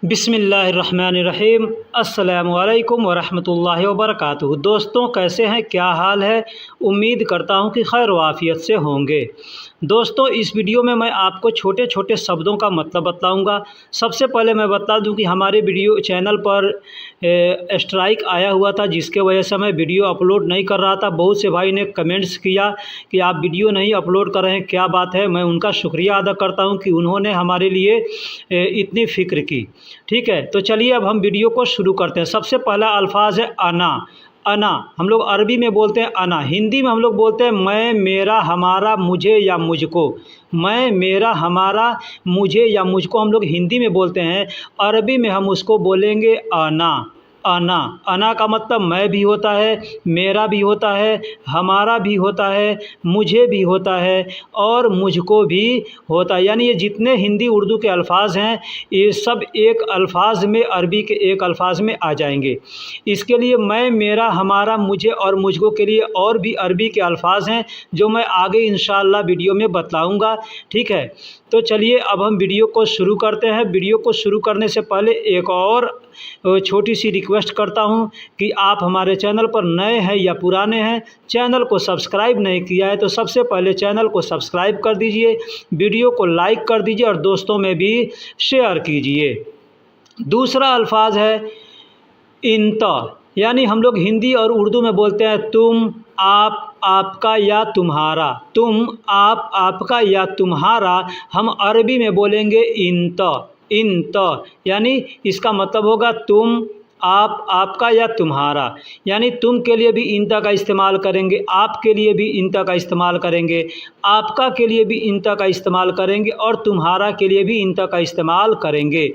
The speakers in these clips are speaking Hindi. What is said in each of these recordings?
बिस्मिल्लाहिर्रहमानिर्रहीम। अस्सलामु अलैकुम वरहमतुल्लाहि वबरकातुहू। दोस्तों, कैसे हैं, क्या हाल है? उम्मीद करता हूं कि खैर वाफ़ियत से होंगे। दोस्तों, इस वीडियो में मैं आपको छोटे छोटे शब्दों का मतलब बताऊंगा। सबसे पहले मैं बता दूं कि हमारे वीडियो चैनल पर स्ट्राइक आया हुआ था, जिसके वजह से मैं वीडियो अपलोड नहीं कर रहा था। बहुत से भाई ने कमेंट्स किया कि आप वीडियो नहीं अपलोड कर रहे हैं, क्या बात है। मैं उनका शुक्रिया अदा करता हूं कि उन्होंने हमारे लिए इतनी फ़िक्र की। ठीक है, तो चलिए अब हम वीडियो को शुरू करते हैं। सबसे पहला अल्फाज है अना। अना हम लोग अरबी में बोलते हैं अना, हिंदी में हम लोग बोलते हैं मैं, मेरा, हमारा, मुझे या मुझको। मैं, मेरा, हमारा, मुझे या मुझको हम लोग हिंदी में बोलते हैं। अरबी में हम उसको बोलेंगे अना। अना, अना का मतलब मैं भी होता है, मेरा भी होता है, हमारा भी होता है, मुझे भी होता है और मुझको भी होता है। यानी ये जितने हिंदी उर्दू के अल्फाज हैं, ये सब एक अल्फाज में, अरबी के एक अल्फाज में आ जाएंगे। इसके लिए मैं, मेरा, हमारा, मुझे और मुझको के लिए और भी अरबी के अल्फाज हैं, जो मैं आगे इंशाअल्लाह वीडियो में बतलाऊँगा। ठीक है, तो चलिए अब हम वीडियो को शुरू करते हैं। वीडियो को शुरू करने से पहले एक और छोटी सी रिक्वेस्ट करता हूं कि आप हमारे चैनल पर नए हैं या पुराने हैं, चैनल को सब्सक्राइब नहीं किया है तो सबसे पहले चैनल को सब्सक्राइब कर दीजिए, वीडियो को लाइक कर दीजिए और दोस्तों में भी शेयर कीजिए। दूसरा अल्फाज है इंता। यानी हम लोग हिंदी और उर्दू में बोलते हैं तुम, आप, आपका या तुम्हारा। तुम, आप, आपका या तुम्हारा हम अरबी में बोलेंगे इंता। इंता यानी इसका मतलब होगा तुम, आप, आपका या तुम्हारा। यानी तुम के लिए भी इंता का इस्तेमाल करेंगे, आपके लिए भी इंता का इस्तेमाल करेंगे, आपका के लिए भी इंता का इस्तेमाल करेंगे और तुम्हारा के लिए भी इंता का इस्तेमाल करेंगे।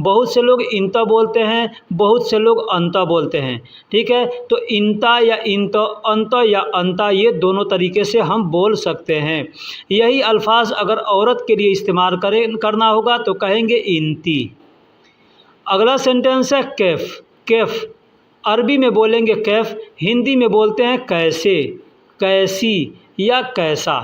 बहुत से लोग इंता बोलते हैं, बहुत से लोग अंता बोलते हैं। ठीक है, तो इंता या इंता, अंता या अंता, ये दोनों तरीके से हम बोल सकते हैं। यही अल्फाज अगर औरत के लिए इस्तेमाल करना होगा तो कहेंगे इंती। अगला सेंटेंस है कैफ। कैफ अरबी में बोलेंगे कैफ, हिंदी में बोलते हैं कैसे, कैसी या कैसा।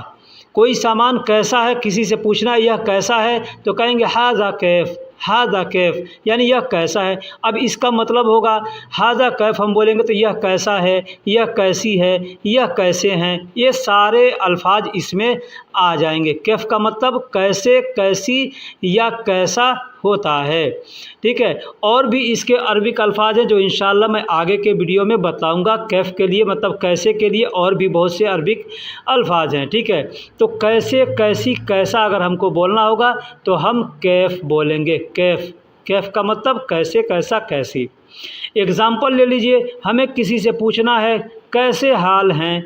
कोई सामान कैसा है, किसी से पूछना है यह कैसा है तो कहेंगे हाजा कैफ, हाजा कैफ, यानी यह कैसा है। अब इसका मतलब होगा हाजा कैफ हम बोलेंगे तो यह कैसा है, यह कैसी है, यह कैसे हैं, ये सारे अल्फाज इसमें आ जाएंगे। कैफ का मतलब कैसे, कैसी या कैसा होता है। ठीक है, और भी इसके अरबिक अल्फाज हैं जो इंशाअल्लाह मैं आगे के वीडियो में बताऊंगा। कैफ के लिए मतलब कैसे के लिए और भी बहुत से अरबिक अल्फाज हैं। ठीक है, तो कैसे, कैसी, कैसा अगर हमको बोलना होगा तो हम कैफ बोलेंगे। कैफ, कैफ का मतलब कैसे, कैसा, कैसी। एग्ज़ाम्पल ले लीजिए, हमें किसी से पूछना है कैसे हाल हैं,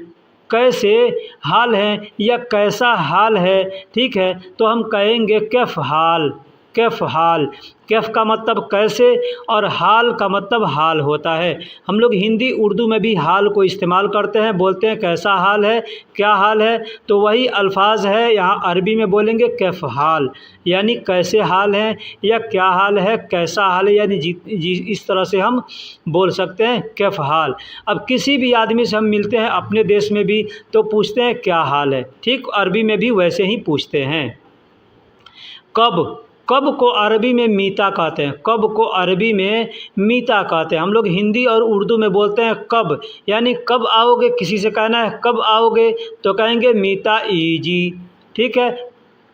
कैसे हाल हैं या कैसा हाल है। ठीक है, तो हम कहेंगे कैफ हाल, कैफ हाल। कैफ का मतलब कैसे और हाल का मतलब हाल होता है। हम लोग हिंदी उर्दू में भी हाल को इस्तेमाल करते हैं, बोलते हैं कैसा हाल है, क्या हाल है। तो वही अल्फाज है यहाँ अरबी में बोलेंगे कैफ हाल, यानी कैसे हाल है या क्या हाल है, कैसा हाल है, यानी इस तरह से हम बोल सकते हैं कैफ हाल। अब किसी भी आदमी से हम मिलते हैं अपने देश में भी तो पूछते हैं क्या हाल है, ठीक अरबी में भी वैसे ही पूछते हैं। कब, कब को अरबी में मीता कहते हैं, कब को अरबी में मीता कहते हैं। हम लोग हिंदी और उर्दू में बोलते हैं कब, यानी कब आओगे, किसी से कहना है कब आओगे तो कहेंगे मीता ईजी। ठीक है,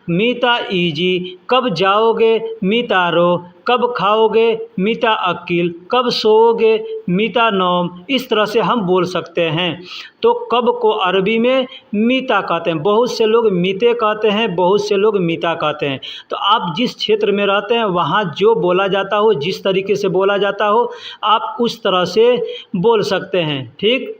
मीता ईजी। कब जाओगे, मीता रो। कब खाओगे, मीता अकील। कब सोओगे, मीता नौम। इस तरह से हम बोल सकते हैं। तो कब को अरबी में मीता कहते हैं। बहुत से लोग मीते कहते हैं, बहुत से लोग मीता कहते हैं। तो आप जिस क्षेत्र में रहते हैं वहाँ जो बोला जाता हो, जिस तरीके से बोला जाता हो, आप उस तरह से बोल सकते हैं। ठीक,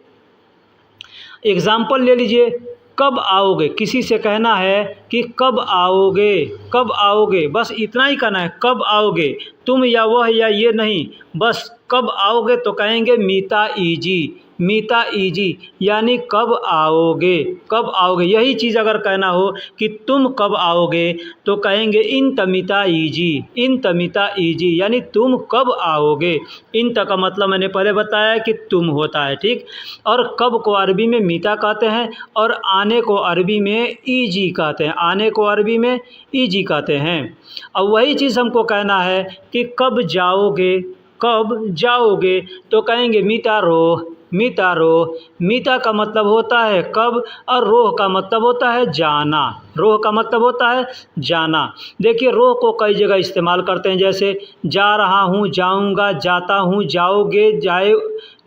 एग्ज़ाम्पल ले लीजिए, कब आओगे, किसी से कहना है कि कब आओगे, कब आओगे, बस इतना ही कहना है कब आओगे, तुम या वह या ये नहीं, बस कब आओगे तो कहेंगे मीता ईजी, मीता ईजी यानी कब आओगे, कब आओगे। यही चीज़ अगर कहना हो कि तुम कब आओगे तो कहेंगे इन तमिता ईजी, इन तमिता ईजी यानी तुम कब आओगे। इन तक का मतलब मैंने पहले बताया कि तुम होता है, ठीक। और कब को अरबी में मीता कहते हैं और आने को अरबी में ईजी कहते हैं, आने को अरबी में ईजी कहते हैं। अब वही चीज़ हमको कहना है कि कब जाओगे, कब जाओगे तो कहेंगे मीता रोह, मीता रोह। मीता का मतलब होता है कब और रोह का मतलब होता है जाना, रोह का मतलब होता है जाना। देखिए रोह को कई जगह इस्तेमाल करते हैं, जैसे जा रहा हूँ, जाऊँगा, जाता हूँ, जाओगे, जाए,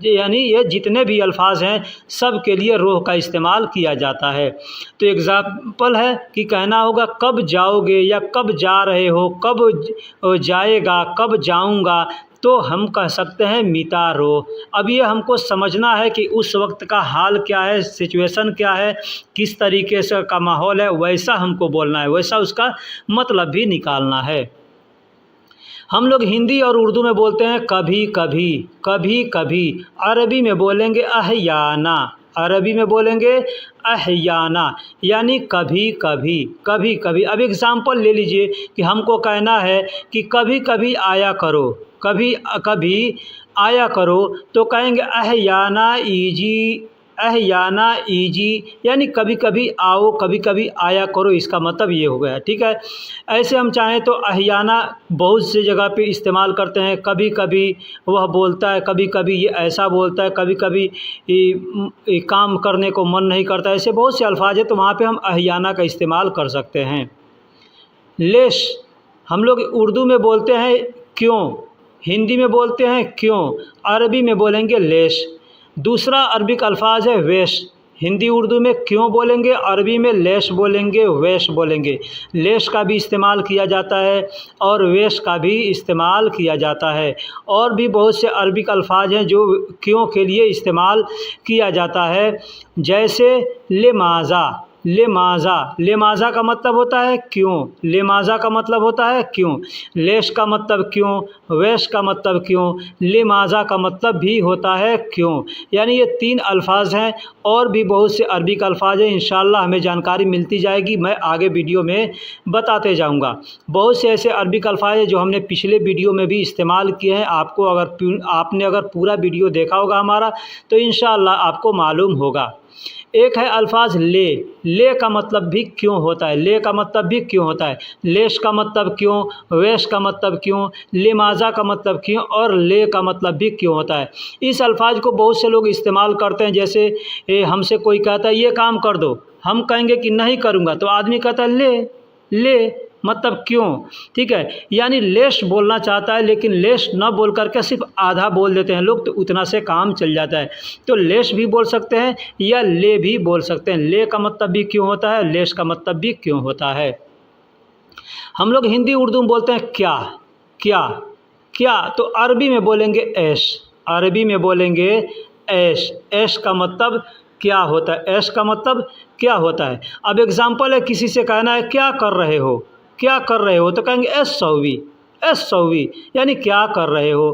यानी ये जितने भी अल्फाज हैं सब के लिए रोह का इस्तेमाल किया जाता है। तो एग्ज़ाम्पल है कि कहना होगा कब जाओगे या कब जा रहे हो, कब जाएगा, कब जाऊँगा, तो हम कह सकते हैं मीता रोह। अब ये हमको समझना है कि उस वक्त का हाल क्या है, सिचुएशन क्या है, किस तरीके से का माहौल है, वैसा हमको बोलना है, वैसा उसका मतलब भी निकालना है। हम लोग हिंदी और उर्दू में बोलते हैं कभी कभी, कभी कभी। अरबी में बोलेंगे अहयाना, अरबी में बोलेंगे अहयाना यानी कभी कभी, कभी कभी। अब एग्ज़ाम्पल ले लीजिए कि हमको कहना है कि कभी कभी आया करो, कभी कभी आया करो तो कहेंगे अहयाना ईजी, अहयाना ईजी यानी कभी कभी आओ, कभी कभी आया करो, इसका मतलब ये हो गया, ठीक है। ऐसे हम चाहें तो अहयाना बहुत सी जगह पे इस्तेमाल करते हैं, कभी कभी वह बोलता है, कभी कभी ये ऐसा बोलता है, कभी कभी ये काम करने को मन नहीं करता, ऐसे बहुत से अल्फाज है तो वहाँ पे हम अहयाना का इस्तेमाल कर सकते हैं। लेश हम लोग उर्दू में बोलते हैं क्यों, हिंदी में बोलते हैं क्यों, अरबी में बोलेंगे लेश। दूसरा अरबिक अल्फाज है वेश, हिंदी उर्दू में क्यों बोलेंगे, अरबी में लेश बोलेंगे, वेश बोलेंगे। लेश का भी इस्तेमाल किया जाता है और वेश का भी इस्तेमाल किया जाता है। और भी बहुत से अरबिक अल्फाज हैं जो क्यों के लिए इस्तेमाल किया जाता है, जैसे लेमाज़ा, लेमाज़ा, लेमाज़ा का मतलब होता है क्यों, लेमाज़ा का मतलब होता है क्यों। लेश का मतलब क्यों, वेश का मतलब क्यों, लेमाज़ा का मतलब भी होता है क्यों। यानी ये 3 अल्फाज हैं और भी बहुत से अरबिक अल्फाज हैं, इंशाअल्लाह हमें जानकारी मिलती जाएगी, मैं आगे वीडियो में बताते जाऊंगा। बहुत से ऐसे अरबिक अल्फाज हैं जो हमने पिछले वीडियो में भी इस्तेमाल किए हैं, आपको आपने अगर पूरा वीडियो देखा होगा हमारा तो इंशाअल्लाह आपको मालूम होगा। एक है अल्फाज ले, ले का मतलब भी क्यों होता है, ले का मतलब भी क्यों होता है। लेश का मतलब क्यों, वेश का मतलब क्यों, लेमाज़ा का मतलब क्यों और ले का मतलब भी क्यों होता है। इस अल्फाज को बहुत से लोग इस्तेमाल करते हैं, जैसे हमसे कोई कहता है ये काम कर दो, हम कहेंगे कि नहीं करूँगा तो आदमी कहता है ले, ले मतलब क्यों, ठीक है। यानी लेश बोलना चाहता है लेकिन लेश न बोल करके सिर्फ आधा बोल देते हैं लोग, तो उतना से काम चल जाता है। तो लेश भी बोल सकते हैं या ले भी बोल सकते हैं, ले का मतलब भी क्यों होता है, लेश का मतलब भी क्यों होता है। हम लोग हिंदी उर्दू में बोलते हैं क्या, क्या, क्या, तो अरबी में बोलेंगे ऐश, अरबी में बोलेंगे ऐश, ऐश का मतलब क्या होता है, ऐश का मतलब क्या होता है। अब एग्जाम्पल है, किसी से कहना है क्या कर रहे हो, क्या कर रहे हो तो कहेंगे एस सौवी, एस सौवी यानी क्या कर रहे हो।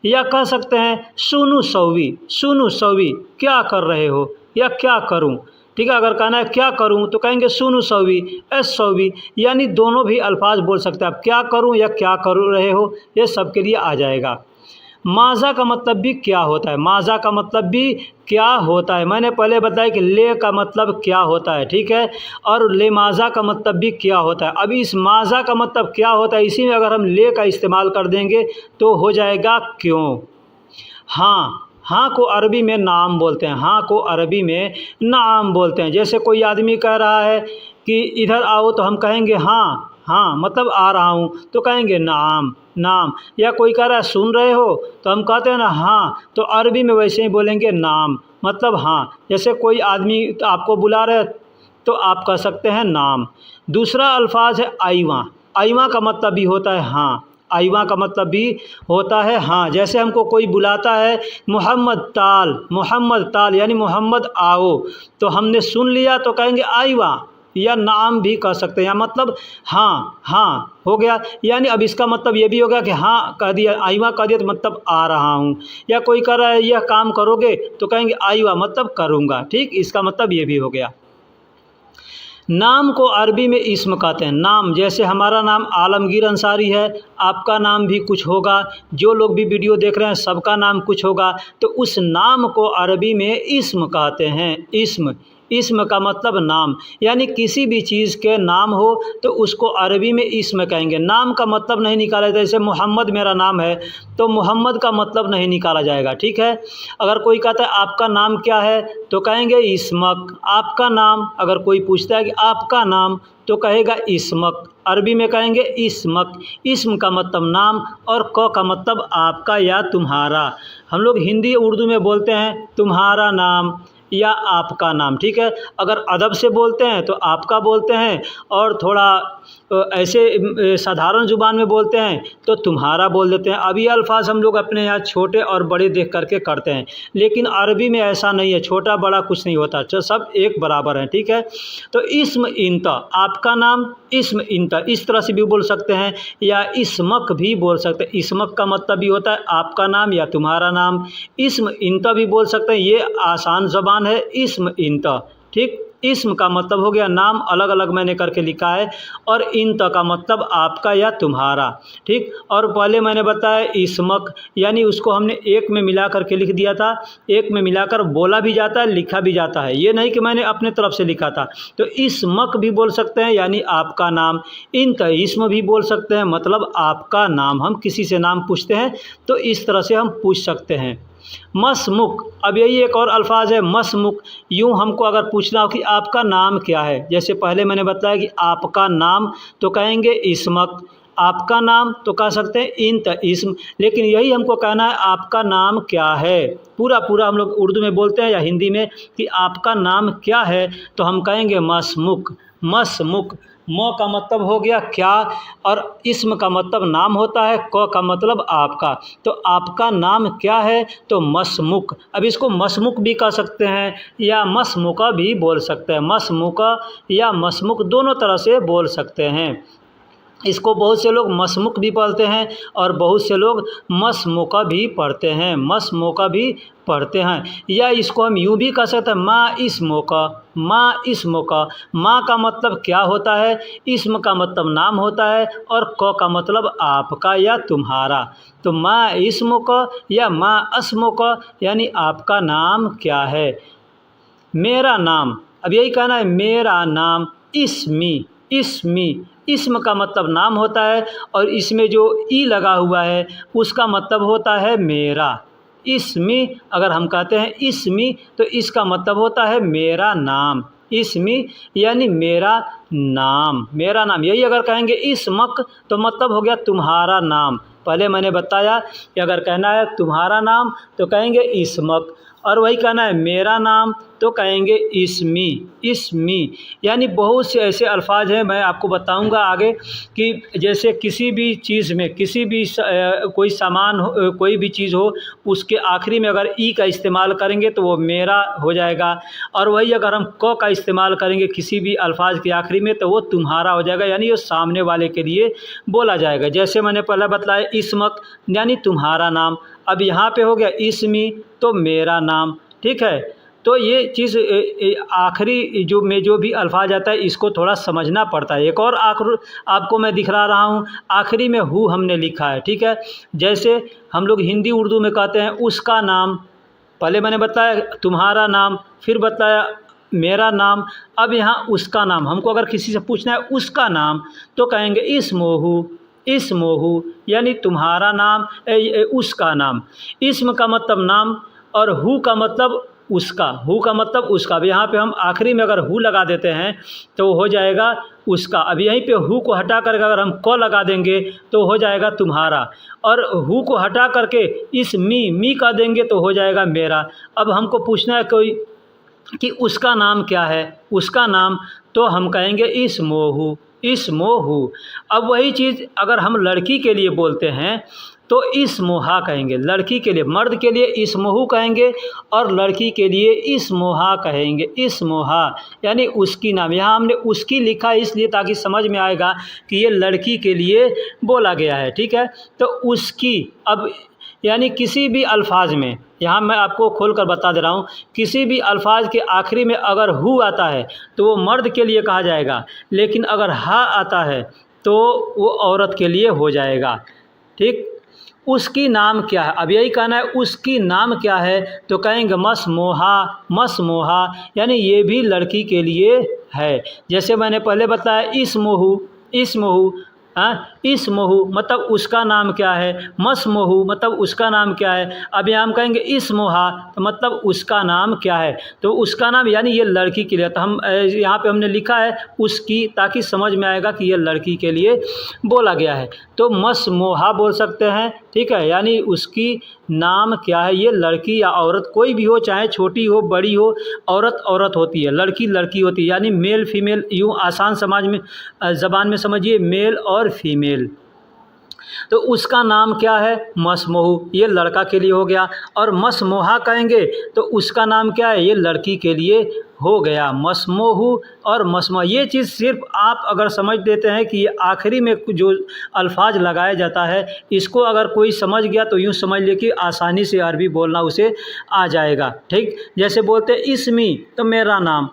या कह सकते हैं सुनु सौवी, सुनु सौवी क्या कर रहे हो या क्या करूं, ठीक है। अगर कहना है क्या करूं तो कहेंगे सुनु सौवी, एस सौवी यानी दोनों भी अल्फाज बोल सकते हैं। आप क्या करूं या क्या कर रहे हो ये सब के लिए आ जाएगा। माज़ा का मतलब भी क्या होता है, माज़ा का मतलब भी क्या होता है। मैंने पहले बताया कि ले का मतलब क्या होता है, ठीक है, और ले माज़ा का मतलब भी क्या होता है। अब इस माज़ा का मतलब क्या होता है, इसी में अगर हम ले का इस्तेमाल कर देंगे तो हो जाएगा क्यों। हाँ, हाँ को अरबी में नाम बोलते हैं, हाँ को अरबी में नाम बोलते हैं। जैसे कोई आदमी कह रहा है कि इधर आओ तो हम कहेंगे हाँ, हाँ मतलब आ रहा हूँ तो कहेंगे नाम, नाम। या कोई कह रहा है सुन रहे हो तो हम कहते हैं ना हाँ, तो अरबी में वैसे ही बोलेंगे नाम मतलब हाँ। जैसे कोई आदमी आपको बुला रहे तो आप कह सकते हैं नाम। दूसरा अल्फाज है आइवा, आइवा का मतलब भी होता है हाँ, आइवा का मतलब भी होता है हाँ। जैसे हमको कोई बुलाता है मोहम्मद ताल, मोहम्मद ताल यानी मोहम्मद आओ, तो हमने सुन लिया तो कहेंगे आइवा, या नाम भी कह सकते हैं, या मतलब हाँ हाँ हो गया। यानी अब इसका मतलब ये भी हो गया कि हाँ कह दिया, आईवा कह दिया तो मतलब आ रहा हूँ। या कोई कह रहा है यह काम करोगे तो कहेंगे आईवा मतलब करूँगा। ठीक, इसका मतलब ये भी हो गया। नाम को अरबी में इस्म कहते हैं। नाम, जैसे हमारा नाम आलमगीर अंसारी है, आपका नाम भी कुछ होगा, जो लोग भी वीडियो देख रहे हैं सबका नाम कुछ होगा, तो उस नाम को अरबी में इस्म कहते हैं। इस्म, इस्म का मतलब नाम, यानी किसी भी चीज़ के नाम हो तो उसको अरबी में इस्म कहेंगे। नाम का मतलब नहीं निकाला जाता, जैसे मोहम्मद मेरा नाम है तो मोहम्मद का मतलब नहीं निकाला जाएगा। ठीक है, अगर कोई कहता है आपका नाम क्या है तो कहेंगे इस्मक। आपका नाम, अगर कोई पूछता है कि आपका नाम तो कहेगा इस्मक, अरबी में कहेंगे इस्मक। इस्म का मतलब नाम और क का मतलब आपका या तुम्हारा। हम लोग हिंदी उर्दू में बोलते हैं तुम्हारा नाम या आपका नाम। ठीक है, अगर अदब से बोलते हैं तो आपका बोलते हैं, और थोड़ा ऐसे साधारण ज़ुबान में बोलते हैं तो तुम्हारा बोल देते हैं। अब ये अल्फाज हम लोग अपने यहाँ छोटे और बड़े देख करके करते हैं, लेकिन अरबी में ऐसा नहीं है, छोटा बड़ा कुछ नहीं होता, सब एक बराबर हैं। ठीक है, तो इस्म इंता, आपका नाम, इस्म इंता इस तरह से भी बोल सकते हैं, या इस्मक भी बोल सकते हैं। इस्मक का मतलब भी होता है आपका नाम या तुम्हारा नाम। इस्म इंता भी बोल सकते हैं, ये आसान ज़बान है, इस्म इंता। ठीक, इस्म का मतलब हो गया नाम, अलग अलग मैंने करके लिखा है, और इंता का मतलब आपका या तुम्हारा। ठीक, और पहले मैंने बताया इस्मक, यानी उसको हमने एक में मिला करके लिख दिया था। एक में मिलाकर बोला भी जाता है, लिखा भी जाता है, ये नहीं कि मैंने अपने तरफ से लिखा था। तो इस्मक भी बोल सकते हैं यानी आपका नाम। इंता इस्म भी बोल सकते हैं, मतलब आपका नाम। हम किसी से नाम पूछते हैं तो इस तरह से हम पूछ सकते हैं। मसमुक, अब यही एक और अल्फाज है मसमुक। यूँ हमको अगर पूछना हो कि आपका नाम क्या है, जैसे पहले मैंने बताया कि आपका नाम तो कहेंगे इस्मक, आपका नाम तो कह सकते हैं इंत इस्म, लेकिन यही हमको कहना है आपका नाम क्या है। पूरा पूरा हम लोग उर्दू में बोलते हैं या हिंदी में कि आपका नाम क्या है, तो हम कहेंगे मसमुक। मसमुक, मो का मतलब हो गया क्या, और इस्म का मतलब नाम होता है, क का मतलब आपका। तो आपका नाम क्या है तो मसमुक। अब इसको मसमुक भी कह सकते हैं या मसमुका भी बोल सकते हैं। मसमुका या मसमुक दोनों तरह से बोल सकते हैं। इसको बहुत से लोग मसमुक भी पढ़ते हैं और बहुत से लोग मसमुका भी पढ़ते हैं, मसमुका भी पढ़ते हैं। या इसको हम यूँ भी कह सकते हैं माँ इस मौका, माँ इस मौका। माँ का मतलब क्या होता है, इस्म का मतलब नाम होता है, और क का मतलब आपका या तुम्हारा। तो माँ इस मौका या माँ अस्मौका यानी आपका नाम क्या है। मेरा नाम, अब यही कहना है मेरा नाम। इस्मी, इस्मी, इस्म का मतलब नाम होता है, और इसमें जो ई लगा हुआ है उसका मतलब होता है मेरा। इस्मी, अगर हम कहते हैं इस्मी तो इसका मतलब होता है मेरा नाम। इस्मी यानी मेरा नाम, मेरा नाम। यही अगर कहेंगे इस्मक तो मतलब हो गया तुम्हारा नाम। पहले मैंने बताया कि अगर कहना है तुम्हारा नाम तो कहेंगे इस्मक, और वही कहना है मेरा नाम तो कहेंगे इस्मी। इस्मी यानी बहुत से ऐसे अल्फाज हैं, मैं आपको बताऊंगा आगे कि जैसे किसी भी चीज़ में, किसी भी कोई सामान हो, कोई भी चीज़ हो, उसके आखिरी में अगर ई का इस्तेमाल करेंगे तो वो मेरा हो जाएगा, और वही अगर हम क का इस्तेमाल करेंगे किसी भी अल्फाज के आखिरी में तो वो तुम्हारा हो जाएगा, यानी वो सामने वाले के लिए बोला जाएगा। जैसे मैंने पहले बताया इस्मक यानी तुम्हारा नाम, अब यहाँ पे हो गया इस्मी तो मेरा नाम। ठीक है, तो ये चीज़ आखिरी जो भी अल्फाज आता है इसको थोड़ा समझना पड़ता है। एक और आखिर आपको मैं दिखा रहा हूँ, आखिरी में हु हमने लिखा है। ठीक है, जैसे हम लोग हिंदी उर्दू में कहते हैं उसका नाम, पहले मैंने बताया तुम्हारा नाम, फिर बताया मेरा नाम, अब यहाँ उसका नाम। हमको अगर किसी से पूछना है उसका नाम तो कहेंगे इस्मोहु। इस्मोहु यानी तुम्हारा नाम, उसका नाम। इस्म का मतलब नाम और हु का मतलब उसका, हु का मतलब उसका। अब यहाँ पे हम आखिरी में अगर हु लगा देते हैं तो हो जाएगा उसका। अब यहीं पे हु को हटा करके अगर हम क लगा देंगे तो हो जाएगा तुम्हारा, और हु को हटा करके इस मी का देंगे तो हो जाएगा मेरा। अब हमको पूछना है कोई कि उसका नाम क्या है, उसका नाम, तो हम कहेंगे इस्मोहु। इस्मोहु। अब वही चीज़ अगर हम लड़की के लिए बोलते हैं तो इसमोहा कहेंगे। लड़की के लिए, मर्द के लिए इसमोहू कहेंगे और लड़की के लिए इसमोहा कहेंगे। इसमोहा यानी उसकी नाम। यहाँ हमने उसकी लिखा है इसलिए ताकि समझ में आएगा कि ये लड़की के लिए बोला गया है, ठीक है। तो उसकी, अब यानी किसी भी अल्फाज में, यहाँ मैं आपको खोल कर बता दे रहा हूँ, किसी भी अल्फाज के आखिरी में अगर हु आता है तो वो मर्द के लिए कहा जाएगा, लेकिन अगर हा आता है तो वो औरत के लिए हो जाएगा, ठीक। उसकी नाम क्या है, अब यही कहना है उसकी नाम क्या है, तो कहेंगे मसमोहा। मसमोहा यानी ये भी लड़की के लिए है। जैसे मैंने पहले बताया इसमोहू, इसमोहू, हाँ, इसमोहू मतलब उसका नाम क्या है, मसमोहू मतलब उसका नाम क्या है। अब यहाँ हम कहेंगे इसमोहा तो मतलब उसका नाम क्या है, तो उसका नाम यानी ये लड़की के लिए। तो हम यहाँ पे हमने लिखा है उसकी, ताकि समझ में आएगा कि ये लड़की के लिए बोला गया है। तो मसमोहा बोल सकते हैं, ठीक है, यानी उसकी नाम क्या है। ये लड़की या औरत कोई भी हो, चाहे छोटी हो बड़ी हो, औरत औरत होती है, लड़की लड़की होती है, यानी मेल फीमेल, यूँ आसान समाज में ज़बान में समझिए, मेल और फीमेल। तो उसका नाम क्या है, मसमोहू, ये लड़का के लिए हो गया। और मसमोहा कहेंगे तो उसका नाम क्या है, ये लड़की के लिए हो गया। मसमोहू और मसमोहा, ये चीज़ सिर्फ आप अगर समझ देते हैं कि ये आखिरी में जो अल्फाज लगाया जाता है, इसको अगर कोई समझ गया तो यूँ समझ ले कि आसानी से अरबी बोलना उसे आ जाएगा, ठीक। जैसे बोलते हैं इसमी तो मेरा नाम,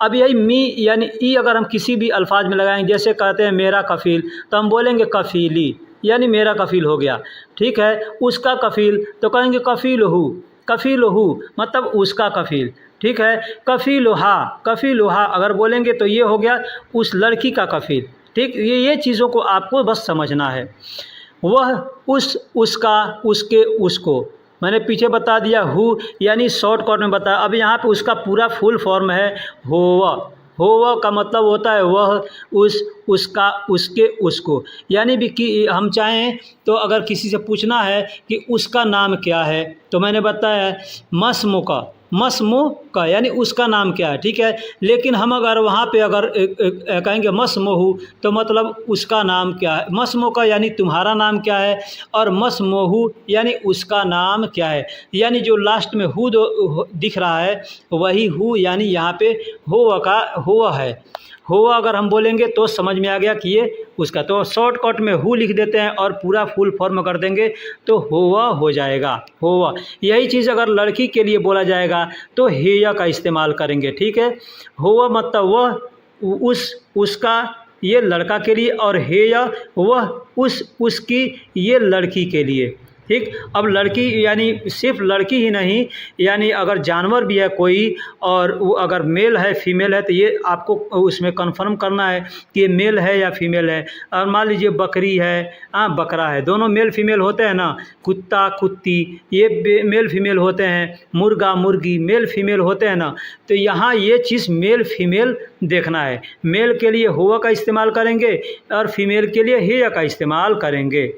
अब यही मी यानी ई अगर हम किसी भी अल्फाज में लगाएंगे, जैसे कहते हैं मेरा कफ़ील, तो हम बोलेंगे कफ़ीली, यानी मेरा कफ़ील हो गया, ठीक है। उसका कफ़ील तो कहेंगे कफ़ीलहू, कफ़ीलहू मतलब उसका कफ़ील, ठीक है। कफ़ीलहा, कफ़ीलहा अगर बोलेंगे तो ये हो गया उस लड़की का कफ़ील, ठीक। ये चीज़ों को आपको बस समझना है। वह, उस, उसका, उसके, उसको मैंने पीछे बता दिया। हु यानी शॉर्टकट में बताया। अब यहाँ पे उसका पूरा फुल फॉर्म है होवा। होवा का मतलब होता है वह, उस, उसका, उसके, उसको। यानी भी कि हम चाहें तो अगर किसी से पूछना है कि उसका नाम क्या है, तो मैंने बताया मस्मो का, मस्मो का यानी उसका नाम क्या है, ठीक है। लेकिन हम अगर वहाँ पे अगर कहेंगे मस्मोहू तो मतलब उसका नाम क्या है। मस्मो का यानी तुम्हारा नाम क्या है, और मस्मोहू यानी उसका नाम क्या है। यानी जो लास्ट में हु दिख रहा है वही हु, यानी यहाँ पे हुआ का हुआ है। हुआ अगर हम बोलेंगे तो समझ में आ गया कि ये उसका। तो शॉर्टकट में हु लिख देते हैं और पूरा फुल फॉर्म कर देंगे तो हुआ हो जाएगा, हुआ। यही चीज़ अगर लड़की के लिए बोला जाएगा तो हेया का इस्तेमाल करेंगे, ठीक है। हुआ मतलब वह, उस, उसका, ये लड़का के लिए, और हेया वह, उस, उसकी, ये लड़की के लिए, ठीक। अब लड़की यानी सिर्फ लड़की ही नहीं, यानी अगर जानवर भी है कोई और वो अगर मेल है फीमेल है तो ये आपको उसमें कंफर्म करना है कि ये मेल है या फीमेल है। और मान लीजिए बकरी है, बकरा है, दोनों मेल फीमेल होते हैं ना। कुत्ता कुत्ती ये मेल फीमेल होते हैं। मुर्गा मुर्गी मेल फीमेल होते हैं ना। तो यहाँ ये चीज़ मेल फीमेल देखना है। मेल के लिए हुआ का इस्तेमाल करेंगे और फीमेल के लिए हेया का इस्तेमाल करेंगे।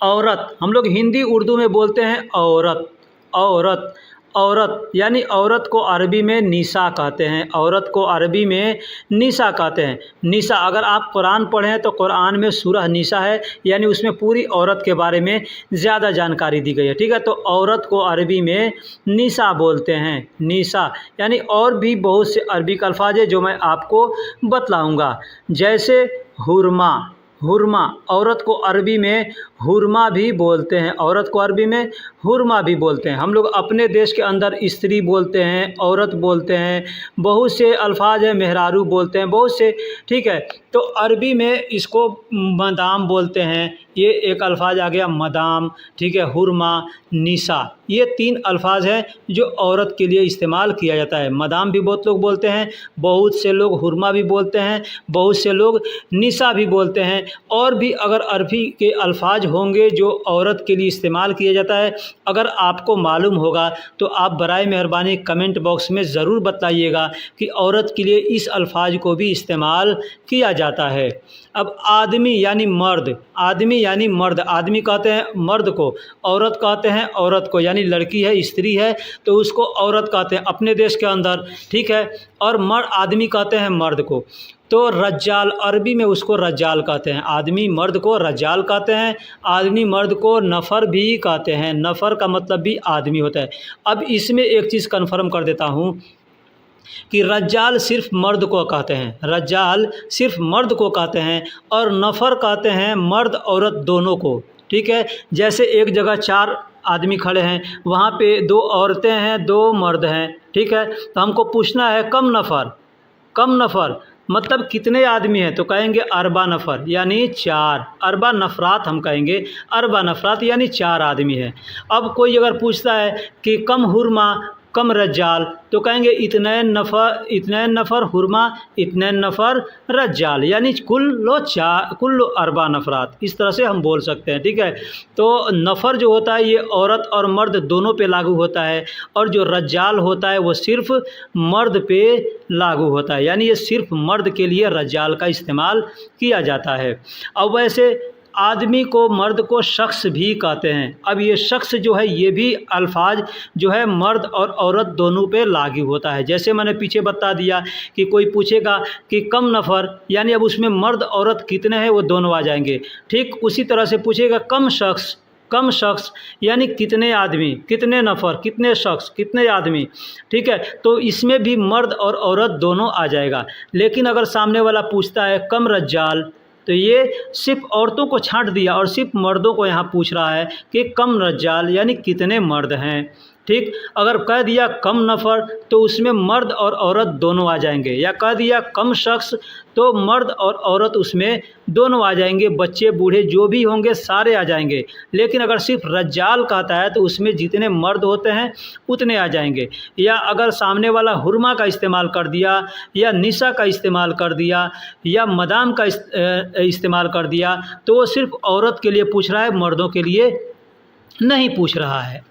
औरत, हम लोग हिंदी उर्दू में बोलते हैं औरत, औरत, औरत यानी औरत को अरबी में निसा कहते हैं। औरत को अरबी में निसा कहते हैं। निसा, अगर आप कुरान पढ़ें तो कुरान में सूरह निसा है, यानी उसमें पूरी औरत के बारे में ज़्यादा जानकारी दी गई है, ठीक है। तो औरत को अरबी में निसा बोलते हैं, निसा। यानी और भी बहुत से अरबी के अल्फाज है जो मैं आपको बतलाऊँगा, जैसे हुरमा। हुरमा, औरत को अरबी में हुरमा भी बोलते हैं, औरत को अरबी में हुरमा भी बोलते हैं। हम लोग अपने देश के अंदर स्त्री बोलते हैं, औरत बोलते हैं, बहुत से अल्फाज हैं, मेहरारू बोलते हैं, बहुत से, ठीक है। तो अरबी में इसको मदाम बोलते हैं, ये एक अल्फाज आ गया मदाम, ठीक है। हुरमा, निसा, ये 3 अल्फाज हैं जो औरत के लिए इस्तेमाल किया जाता है। मदाम भी बहुत लोग बोलते हैं, बहुत से लोग हुरमा भी बोलते हैं, बहुत से लोग निसा भी बोलते हैं। और भी अगर अरबी के अल्फाज होंगे जो औरत के लिए इस्तेमाल किया जाता है, अगर आपको मालूम होगा तो आप बराए मेहरबानी कमेंट बॉक्स में ज़रूर बताइएगा कि औरत के लिए इस अल्फाज को भी इस्तेमाल किया जाता है। अब आदमी यानी मर्द, आदमी यानी मर्द, आदमी कहते हैं मर्द को, औरत कहते हैं औरत को, यानी लड़की है स्त्री है तो उसको औरत कहते हैं अपने देश के अंदर, ठीक है। और आदमी कहते हैं मर्द को। तो रज्जाल, अरबी में उसको रज्जाल कहते हैं। आदमी मर्द को रज्जाल कहते हैं। आदमी मर्द को नफ़र भी कहते हैं। नफ़र का मतलब भी आदमी होता है। अब इसमें एक चीज़ कन्फर्म कर देता हूँ कि रज्जाल सिर्फ मर्द को कहते हैं, रज्जाल सिर्फ मर्द को कहते हैं, और नफ़र कहते हैं मर्द औरत दोनों को। ठीक है, जैसे एक जगह 4 आदमी खड़े हैं, वहाँ पे 2 औरतें हैं, 2 मर्द हैं। ठीक है, तो हमको पूछना है कम नफ़र मतलब कितने आदमी हैं, तो कहेंगे अरबा नफ़र यानी 4। अरबा नफ़रात हम कहेंगे, अरबा नफ़रात यानी 4 आदमी हैं। अब कोई अगर पूछता है कि कम हुरमा कम रज्जाल, तो कहेंगे इतने नफ़र हुरमा इतने नफ़र रज्जाल, यानी कुल्लो अरबा नफ़रात। इस तरह से हम बोल सकते हैं। ठीक है, तो नफ़र जो होता है ये औरत और मर्द दोनों पे लागू होता है, और जो रज्जाल होता है वो सिर्फ़ मर्द पे लागू होता है, यानी ये सिर्फ मर्द के लिए रज्जाल का इस्तेमाल किया जाता है। अब वैसे आदमी को, मर्द को शख्स भी कहते हैं। अब ये शख्स जो है ये भी अल्फाज जो है मर्द और औरत दोनों पे लागू होता है। जैसे मैंने पीछे बता दिया कि कोई पूछेगा कि कम नफ़र, यानी अब उसमें मर्द औरत कितने हैं वो दोनों आ जाएंगे। ठीक उसी तरह से पूछेगा कम शख्स यानी कितने आदमी, कितने नफ़र, कितने शख्स, कितने आदमी। ठीक है, तो इसमें भी मर्द और औरत दोनों आ जाएगा। लेकिन अगर सामने वाला पूछता है कम रज्जाल, तो ये सिर्फ औरतों को छांट दिया और सिर्फ मर्दों को यहाँ पूछ रहा है कि कम रज्जाल यानी कितने मर्द हैं। ठीक, अगर कह दिया कम नफ़र तो उसमें मर्द और औरत दोनों आ जाएंगे, या कह दिया कम शख्स तो मर्द और औरत उसमें दोनों आ जाएंगे, बच्चे बूढ़े जो भी होंगे सारे आ जाएंगे। लेकिन अगर सिर्फ रज्जाल कहता है तो उसमें जितने मर्द होते हैं उतने आ जाएंगे। या अगर सामने वाला हुरमा का इस्तेमाल कर दिया, या निसा का इस्तेमाल कर दिया, या मदाम का इस्तेमाल कर दिया, तो वो सिर्फ औरत के लिए पूछ रहा है, मर्दों के लिए नहीं पूछ रहा है।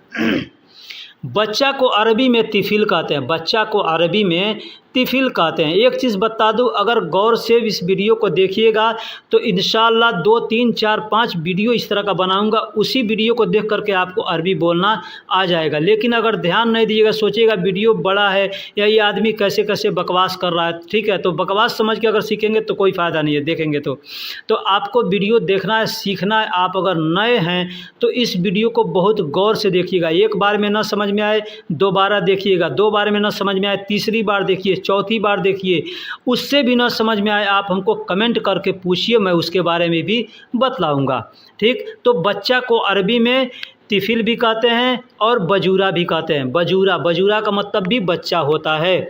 बच्चा को अरबी में तिफिल कहते हैं, बच्चा को अरबी में तिफिल कहते हैं। एक चीज़ बता दूं, अगर गौर से इस वीडियो को देखिएगा तो इंशाअल्लाह 2, 3, 4, 5 वीडियो इस तरह का बनाऊंगा, उसी वीडियो को देख करके आपको अरबी बोलना आ जाएगा। लेकिन अगर ध्यान नहीं दीजिएगा, सोचिएगा वीडियो बड़ा है या ये आदमी कैसे कैसे बकवास कर रहा है, ठीक है, तो बकवास समझ के अगर सीखेंगे तो कोई फ़ायदा नहीं है, देखेंगे तो आपको वीडियो देखना है, सीखना है। आप अगर नए हैं तो इस वीडियो को बहुत गौर से देखिएगा। एक बार में ना समझ में आए दोबारा देखिएगा, 2 बार में ना समझ में आए तीसरी बार देखिए, चौथी बार देखिए। उससे भी ना समझ में आए आप हमको कमेंट करके पूछिए, मैं उसके बारे में भी बतलाऊंगा। ठीक, तो बच्चा को अरबी में तिफिल भी कहते हैं और बजूरा भी कहते हैं। बजूरा का मतलब भी बच्चा होता है।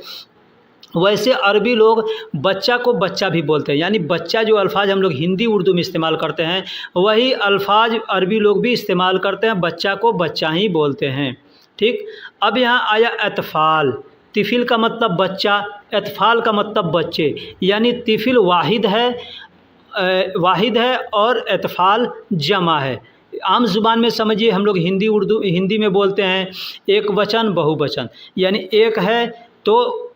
वैसे अरबी लोग बच्चा को बच्चा भी बोलते हैं, यानी बच्चा जो अल्फाज हम लोग हिंदी उर्दू में इस्तेमाल करते हैं वही अल्फाज अरबी लोग भी इस्तेमाल करते हैं, बच्चा को बच्चा ही बोलते हैं। ठीक, अब यहाँ आया अतफ़ाल। तिफिल का मतलब बच्चा, अतफ़ाल का मतलब बच्चे, यानी तिफिल वाहिद है और अतफ़ाल जमा है। आम ज़ुबान में समझिए, हम लोग हिंदी में बोलते हैं एक वचन बहुवचन, यानी एक है तो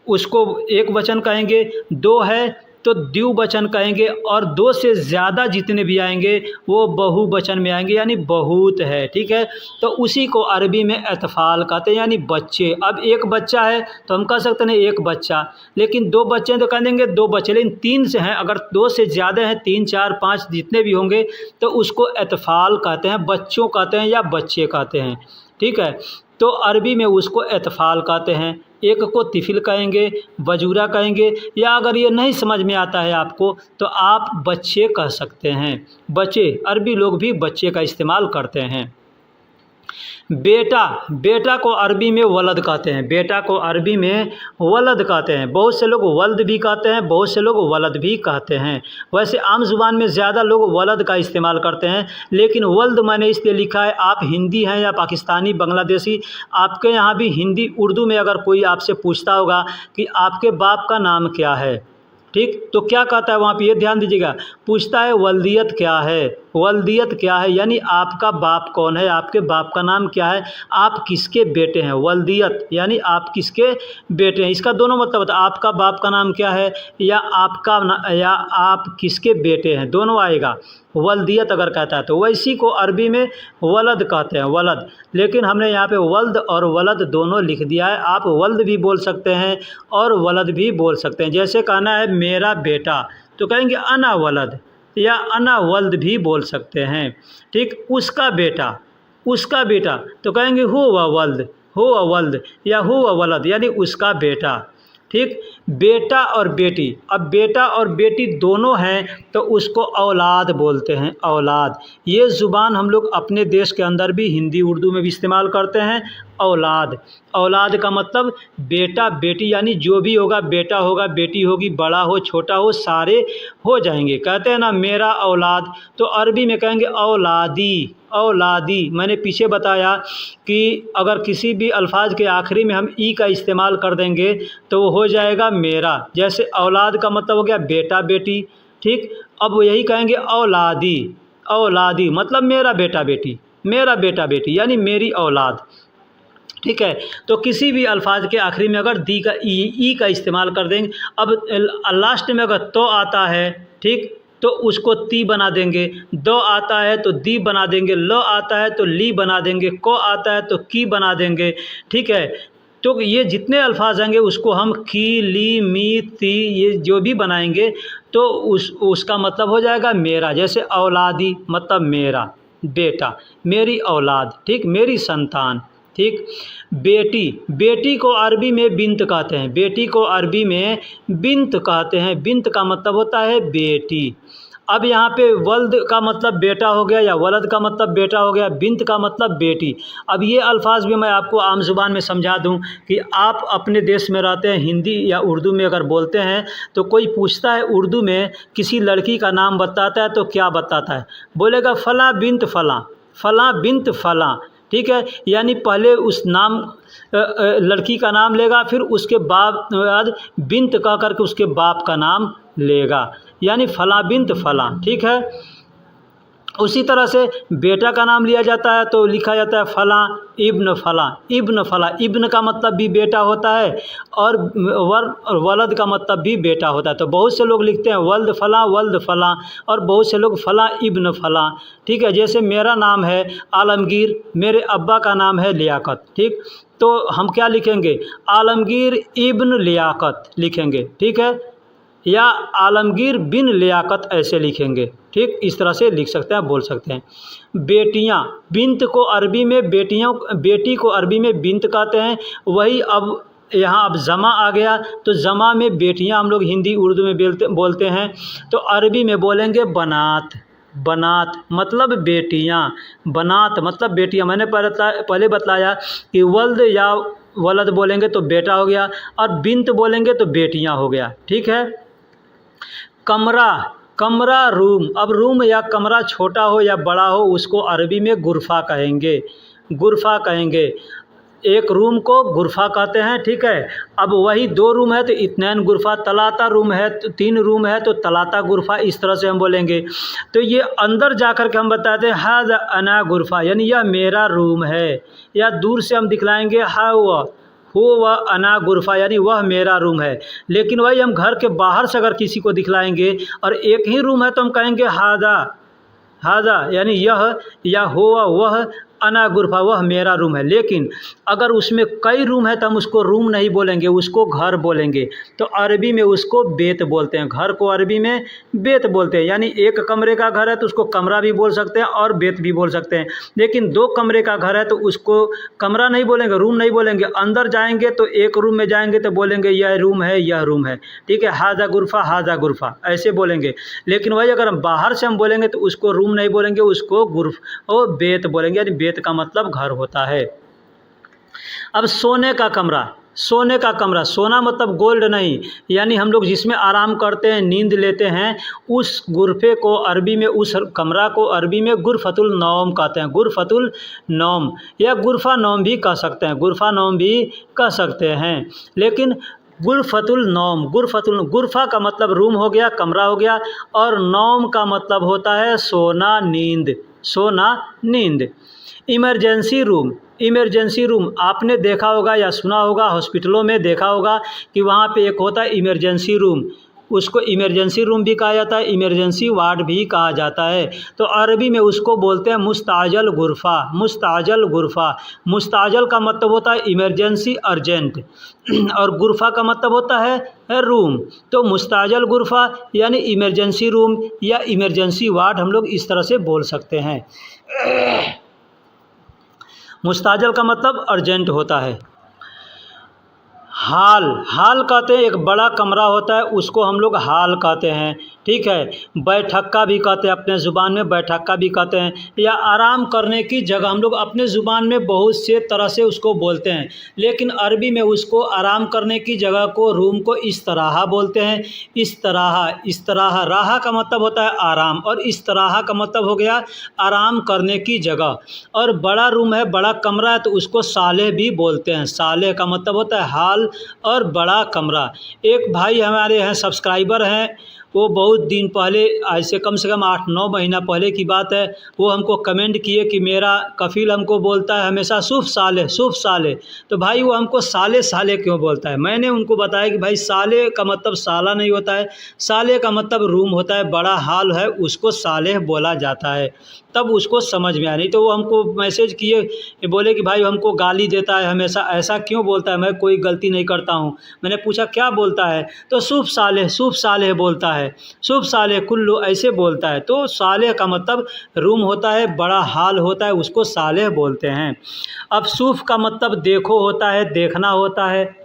उसको एक वचन कहेंगे, 2 है तो द्विवचन कहेंगे, और 2 से ज़्यादा जितने भी आएंगे वो बहुवचन में आएंगे, यानी बहुत है। ठीक है, तो उसी को अरबी में अतफ़ाल कहते हैं, यानी बच्चे। अब एक बच्चा है तो हम कह सकते हैं एक बच्चा, लेकिन 2 बच्चे हैं तो कह देंगे 2 बच्चे, लेकिन 3 से हैं, अगर 2 से ज़्यादा हैं, 3, 4, 5 जितने भी होंगे तो उसको अतफ़ाल कहते हैं, बच्चों कहते हैं या बच्चे कहते हैं। ठीक है, तो अरबी में उसको अतफ़ाल कहते हैं। एक को तिफिल कहेंगे, बजूरा कहेंगे, या अगर ये नहीं समझ में आता है आपको तो आप बच्चे कह सकते हैं। बच्चे, अरबी लोग भी बच्चे का इस्तेमाल करते हैं। बेटा को अरबी में वलद कहते हैं, बेटा को अरबी में वलद कहते हैं। बहुत से लोग वल्द भी कहते हैं, बहुत से लोग वलद भी कहते हैं। वैसे आम ज़ुबान में ज़्यादा लोग वलद का इस्तेमाल करते हैं, लेकिन वल्द मैंने इसलिए लिखा है, आप हिंदी हैं या पाकिस्तानी, बांग्लादेशी, आपके यहाँ भी हिंदी उर्दू में अगर कोई आपसे पूछता होगा कि आपके बाप का नाम क्या है, ठीक, तो क्या कहता है वहाँ पे, ये ध्यान दीजिएगा, पूछता है वल्दियत क्या है, वल्दियत क्या है, यानी आपका बाप कौन है, आपके बाप का नाम क्या है, आप किसके बेटे हैं। वल्दियत यानी आप किसके बेटे हैं, इसका दोनों मतलब होता है, आपका बाप का नाम क्या है या आप किसके बेटे हैं, दोनों आएगा। वल्दियत अगर कहता है तो वैसी को अरबी में वलद कहते हैं, वलद। लेकिन हमने यहाँ पे वल्द और वलद दोनों लिख दिया है, आप वल्द भी बोल सकते हैं और वलद भी बोल सकते हैं। जैसे कहना है मेरा बेटा, तो कहेंगे अना वलद, या अना वल्द भी बोल सकते हैं। ठीक, उसका बेटा तो कहेंगे हुवा वल्द या हुवा वलद, यानी उसका बेटा। ठीक, बेटा और बेटी, अब बेटा और बेटी दोनों हैं तो उसको औलाद बोलते हैं, औलाद। ये ज़ुबान हम लोग अपने देश के अंदर भी हिंदी उर्दू में भी इस्तेमाल करते हैं, औलाद। औलाद का मतलब बेटा बेटी, यानी जो भी होगा, बेटा होगा, बेटी होगी, बड़ा हो छोटा हो, सारे हो जाएंगे। कहते हैं ना मेरा औलाद, तो अरबी में कहेंगे औलादी, औलादी। मैंने पीछे बताया कि अगर किसी भी अल्फाज के आखिरी में हम ई का इस्तेमाल कर देंगे तो वो हो जाएगा मेरा। जैसे औलाद का मतलब हो गया बेटा बेटी। ठीक, अब यही कहेंगे औलादी, औलादी मतलब मेरा बेटा बेटी, मेरा बेटा बेटी यानी मेरी औलाद। ठीक है, तो किसी भी अल्फाज के आखिरी में अगर दी का ई का इस्तेमाल कर देंगे, अब लास्ट में अगर तो आता है, ठीक, तो उसको ती बना देंगे, दो आता है तो दी बना देंगे, लो आता है तो ली बना देंगे, को आता है तो की बना देंगे। ठीक है, तो ये जितने अल्फाज आएंगे उसको हम की, ली, मी, ती, ये जो भी बनाएंगे तो उसका मतलब हो जाएगा मेरा। जैसे औलादी मतलब मेरा बेटा, मेरी औलाद, ठीक, मेरी संतान। ठीक, बेटी, बेटी को अरबी में बिंत कहते हैं, बेटी को अरबी में बिंत कहते हैं। बिंत का मतलब होता है बेटी। अब यहाँ पे वल्द का मतलब बेटा हो गया या वलद का मतलब बेटा हो गया, बिंत का मतलब बेटी। अब ये अल्फाज भी मैं आपको आम ज़ुबान में समझा दूँ कि आप अपने देश में रहते हैं, हिंदी या उर्दू में अगर बोलते हैं तो कोई पूछता है उर्दू में, किसी लड़की का नाम बताता है तो क्या बताता है, बोलेगा फ़लाँ बिंत फ़लाँ, फ़लाँ बिंत फ़लाँ। ठीक है, यानी पहले उस नाम लड़की का नाम लेगा, फिर उसके बाद बिंत कह करके उसके बाप का नाम लेगा, यानी फ़लाँ बिंत फ़लाँ। ठीक है, उसी तरह से बेटा का नाम लिया जाता है तो लिखा जाता है फ़लाँ इब्न फ़लाँ, इब्न फ़लाँ। इब्न का मतलब भी बेटा होता है और वलद का मतलब भी बेटा होता है। तो बहुत से लोग लिखते हैं वल्द फ़लाँ और बहुत से लोग फ़लाँ इब्न फ़लाँ। ठीक है, जैसे मेरा नाम है आलमगीर, मेरे अब्बा का नाम है लियाकत। ठीक, तो हम क्या लिखेंगे, आलमगीर इब्न लियाकत लिखेंगे। ठीक है, या आलमगीर बिन लियाकत ऐसे लिखेंगे। ठीक, इस तरह से लिख सकते हैं, बोल सकते हैं। बेटियां, बिंत को अरबी में बेटी को अरबी में बिंत कहते हैं। वही अब यहाँ अब जमा आ गया तो जमा में बेटियां हम लोग हिंदी उर्दू में बोलते हैं, तो अरबी में बोलेंगे बनात, बनात मतलब बेटियां, बनात मतलब बेटियां। मैंने पहले बताया कि वल्द या वलद बोलेंगे तो बेटा हो गया और बिंत बोलेंगे तो बेटियां हो गया। ठीक है, कमरा, कमरा रूम। अब रूम या कमरा छोटा हो या बड़ा हो उसको अरबी में गुरफा कहेंगे, गुरफा कहेंगे। एक रूम को गुरफा कहते हैं। ठीक है, अब वही दो रूम है तो इत्नैन गुरफा, तलाता रूम है तो तीन रूम है तो तलाता गुरफा, इस तरह से हम बोलेंगे। तो ये अंदर जा कर के हम बताते हैं हाज़ा अना गुरफा, यानी यह मेरा रूम है, या दूर से हम दिखलाएंगे हो वह अना गुरफा, यानी वह मेरा रूम है। लेकिन वही हम घर के बाहर से अगर किसी को दिखलाएंगे और एक ही रूम है तो हम कहेंगे हादा, हादा यानी यह, या हो वह अना गुरफा, वह मेरा रूम है। लेकिन अगर उसमें कई रूम है तो हम उसको रूम नहीं बोलेंगे, उसको घर बोलेंगे। तो अरबी में उसको बेत बोलते हैं, घर को अरबी में बेत बोलते हैं। यानी एक कमरे का घर है तो उसको कमरा भी बोल सकते हैं और बेत भी बोल सकते हैं। लेकिन दो कमरे का घर है तो उसको कमरा नहीं बोलेंगे, रूम नहीं बोलेंगे। अंदर जाएंगे तो एक रूम में जाएंगे तो बोलेंगे यह रूम है, यह रूम है। ठीक है, हाजा गुरफा, हाजा गुरफा ऐसे बोलेंगे। लेकिन वही अगर हम बाहर से हम बोलेंगे तो उसको रूम नहीं बोलेंगे, उसको गुरफ और बेत बोलेंगे, यानी बेत का मतलब घर होता है। अब सोने का कमरा, सोने का कमरा, सोना मतलब गोल्ड नहीं, यानी हम लोग जिसमें आराम करते हैं, नींद लेते हैं, उस गुरफे को अरबी में, उस कमरा को अरबी में गुरफतुल नौम कहते हैं, गुरफतुल नौम, या गुरफा नौम भी कह सकते हैं, गुरफा नौम भी कह सकते हैं। लेकिन गुरफतुल नौम, गुरफा का मतलब रूम हो गया, कमरा हो गया, और नौम का मतलब होता है सोना, नींद, सोना नींद। इमरजेंसी रूम, इमरजेंसी रूम आपने देखा होगा या सुना होगा, हॉस्पिटलों में देखा होगा कि वहाँ पे एक होता है इमरजेंसी रूम। उसको इमरजेंसी रूम भी कहा जाता है, इमरजेंसी वार्ड भी कहा जाता है। तो अरबी में उसको बोलते हैं मुस्ताजल गुरफ़ा, मुस्ताजल गुरफ़ा। मुस्ताजल का मतलब होता है इमरजेंसी, अर्जेंट, और गुरफ़ा का मतलब होता है रूम। तो मुस्ताजल गुरफ़ा यानी इमरजेंसी रूम या इमरजेंसी वार्ड हम लोग इस तरह से बोल सकते हैं। मुस्ताजल का मतलब अर्जेंट होता है। हाल, हाल कहते हैं एक बड़ा कमरा होता है, उसको हम लोग हाल कहते हैं, ठीक है। बैठक्का भी कहते हैं, अपने ज़ुबान में बैठक्का भी कहते हैं, या आराम करने की जगह हम लोग अपने ज़ुबान में बहुत से तरह से उसको बोलते हैं, लेकिन अरबी में उसको आराम करने की जगह को, रूम को इस तरह बोलते हैं, इस तरह, इस तरह। राहा का मतलब होता है आराम, और इस तरह का मतलब हो गया आराम करने की जगह। और बड़ा रूम है, बड़ा कमरा है, तो उसको सालेह भी बोलते हैं। सालेह का मतलब होता है हाल और बड़ा कमरा। एक भाई हमारे हैं, सब्सक्राइबर हैं, वो बहुत दिन पहले, ऐसे कम से कम 8-9 महीना पहले की बात है, वो हमको कमेंट किए कि मेरा कफ़ील हमको बोलता है हमेशा शुभ साले, शुभ साले। तो भाई वो हमको साले साले क्यों बोलता है? मैंने उनको बताया कि भाई साले का मतलब साला नहीं होता है, साले का मतलब रूम होता है, बड़ा हाल है, उसको साले बोला जाता है। तब उसको समझ में आया। नहीं तो वो हमको मैसेज किए, बोले कि भाई हमको गाली देता है हमेशा, ऐसा क्यों बोलता है? मैं कोई गलती नहीं करता हूँ। मैंने पूछा क्या बोलता है? तो शुभ साले बोलता है, शुभ साले कुल्लू, ऐसे बोलता है। तो साले का मतलब रूम होता है, बड़ा हाल होता है, उसको साले बोलते हैं। अब सूफ का मतलब देखो होता है, देखना होता है।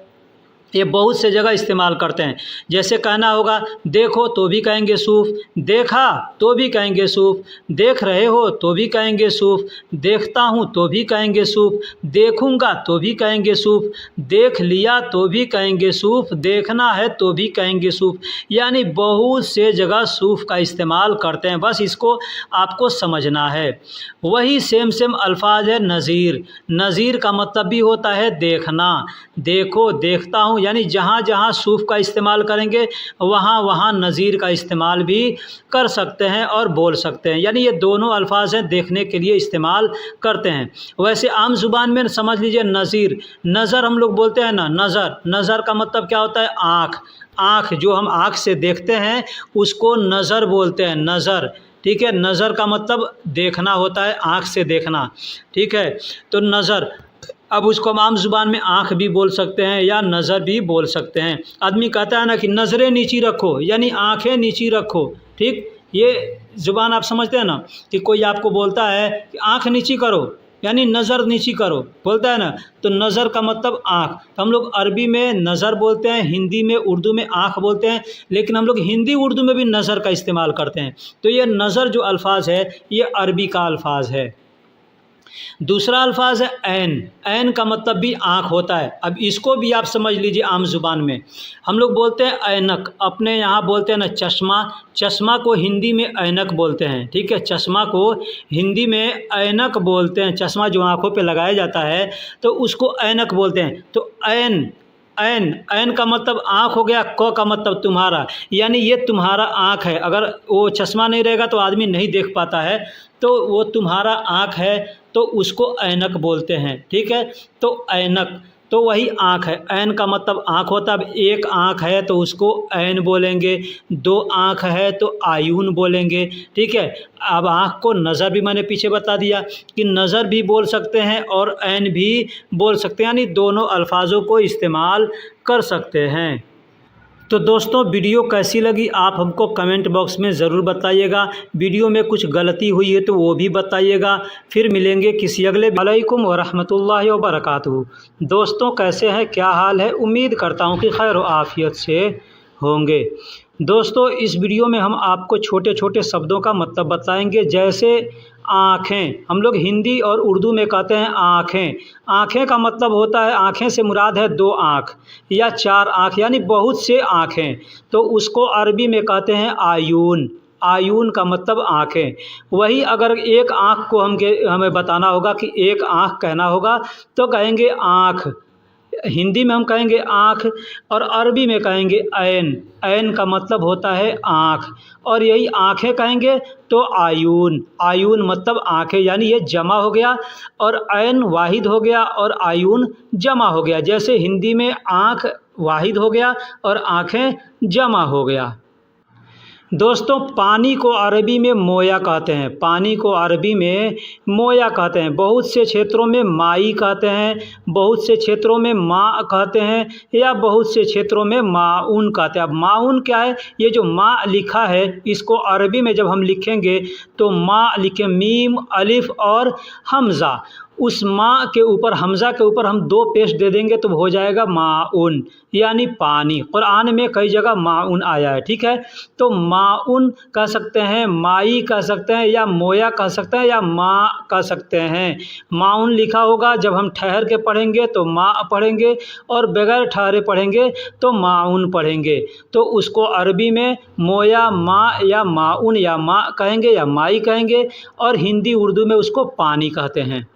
ये बहुत से जगह इस्तेमाल करते हैं। जैसे कहना होगा देखो तो भी कहेंगे सूफ, देखा तो भी कहेंगे सूफ, देख रहे हो तो भी कहेंगे सूफ, देखता हूँ तो भी कहेंगे सूफ, देखूँगा तो भी कहेंगे सूफ, देख लिया तो भी कहेंगे सूफ, देखना है तो भी कहेंगे सूफ। यानी बहुत से जगह सूफ का इस्तेमाल करते हैं, बस इसको आपको समझना है। वही सेम अल्फाज है नज़ीर। नज़ीर का मतलब भी होता है देखना, देखो, देखता हूँ, यानी जहाँ जहाँ सूफ का इस्तेमाल करेंगे वहाँ वहाँ नज़ीर का इस्तेमाल भी कर सकते हैं और बोल सकते हैं। यानी ये दोनों अल्फाज हैं, देखने के लिए इस्तेमाल करते हैं। वैसे आम ज़ुबान में समझ लीजिए नज़ीर, नज़र हम लोग बोलते हैं ना, नज़र, नज़र का मतलब क्या होता है? आँख। आँख जो हम आँख से देखते हैं उसको नज़र बोलते हैं, नज़र, ठीक है। नज़र का मतलब देखना होता है, आँख से देखना, ठीक है। तो नज़र, अब उसको हम आम ज़ुबान में आँख भी बोल सकते हैं या नज़र भी बोल सकते हैं। आदमी कहता है ना कि नज़रें नीची रखो, यानी आँखें नीची रखो, ठीक। ये ज़ुबान आप समझते हैं ना कि कोई आपको बोलता है कि आँख नीची करो, यानी नज़र नीची करो, बोलता है ना, तो नज़र का मतलब आँख। तो हम लोग अरबी में नज़र बोलते हैं, हिंदी में, उर्दू में आँख बोलते हैं, लेकिन हम लोग हिंदी उर्दू में भी नज़र का इस्तेमाल करते हैं। तो ये नज़र जो अल्फाज है ये अरबी का अल्फाज है। दूसरा अल्फाज है ऐन। ऐन का मतलब भी आँख होता है। अब इसको भी आप समझ लीजिए आम ज़ुबान में हम लोग बोलते हैं ऐनक, अपने यहाँ बोलते हैं ना चश्मा, चश्मा को हिंदी में ऐनक बोलते हैं, ठीक है। चश्मा को हिंदी में ऐनक बोलते हैं, चश्मा जो आँखों पे लगाया जाता है तो उसको ऐनक बोलते हैं। तो ऐन, ऐन, ऐन का मतलब आँख हो गया, क का मतलब तुम्हारा, यानी ये तुम्हारा आँख है। अगर वो चश्मा नहीं रहेगा तो आदमी नहीं देख पाता है, तो वो तुम्हारा आँख है, तो उसको ऐनक बोलते हैं, ठीक है। तो ऐनक तो वही आँख है, ऐन का मतलब आँख होता है। अब एक आँख है तो उसको ऐन बोलेंगे, दो आँख है तो आयून बोलेंगे, ठीक है। अब आँख को नज़र भी मैंने पीछे बता दिया कि नज़र भी बोल सकते हैं और ऐन भी बोल सकते हैं, यानी दोनों अल्फाजों को इस्तेमाल कर सकते हैं। तो दोस्तों वीडियो कैसी लगी आप हमको कमेंट बॉक्स में ज़रूर बताइएगा। वीडियो में कुछ गलती हुई है तो वो भी बताइएगा। फिर मिलेंगे किसी अगले। वालेकुम वरहमतुल्लाहि वबरकातुहू। दोस्तों कैसे हैं, क्या हाल है? उम्मीद करता हूँ कि खैर आफियत से होंगे। दोस्तों इस वीडियो में हम आपको छोटे छोटे शब्दों का मतलब बताएंगे। जैसे आँखें, हम लोग हिंदी और उर्दू में कहते हैं आँखें। आँखें का मतलब होता है, आँखें से मुराद है दो आँख या चार आँख, यानी बहुत से आँखें। तो उसको अरबी में कहते हैं आयून। आयून का मतलब आँखें। वही अगर एक आँख को हमें बताना होगा कि एक आँख कहना होगा तो कहेंगे आँख। हिंदी में हम कहेंगे आँख और अरबी में कहेंगे ऐन। ऐन का मतलब होता है आँख, और यही आँखें कहेंगे तो आयून। आयून मतलब आँखें, यानी ये जमा हो गया और ऐन वाहिद हो गया और आयून जमा हो गया। जैसे हिंदी में आँख वाहिद हो गया और आँखें जमा हो गया। दोस्तों, पानी को अरबी में मोया कहते हैं। पानी को अरबी में मोया कहते हैं। बहुत से क्षेत्रों में माई कहते हैं, बहुत से क्षेत्रों में माँ कहते हैं, या बहुत से क्षेत्रों में माउन कहते हैं। अब माउन क्या है? ये जो माँ लिखा है इसको अरबी में जब हम लिखेंगे तो माँ लिखें, मीम अलिफ और हमज़ा। उस माँ के ऊपर, हमज़ा के ऊपर हम 2 पेश दे देंगे तो हो जाएगा माउन, यानी पानी। कुरान में कई जगह माउन आया है, ठीक है। तो माउन कह सकते हैं, माई कह सकते हैं, या मोया कह सकते हैं, या माँ कह सकते हैं। माउन लिखा होगा, जब हम ठहर के पढ़ेंगे तो माँ पढ़ेंगे, और बगैर ठहरे पढ़ेंगे तो माउन पढ़ेंगे। तो उसको अरबी में मोया, माँ या माउन या माँ कहेंगे या माई कहेंगे, और हिंदी उर्दू में उसको पानी कहते हैं।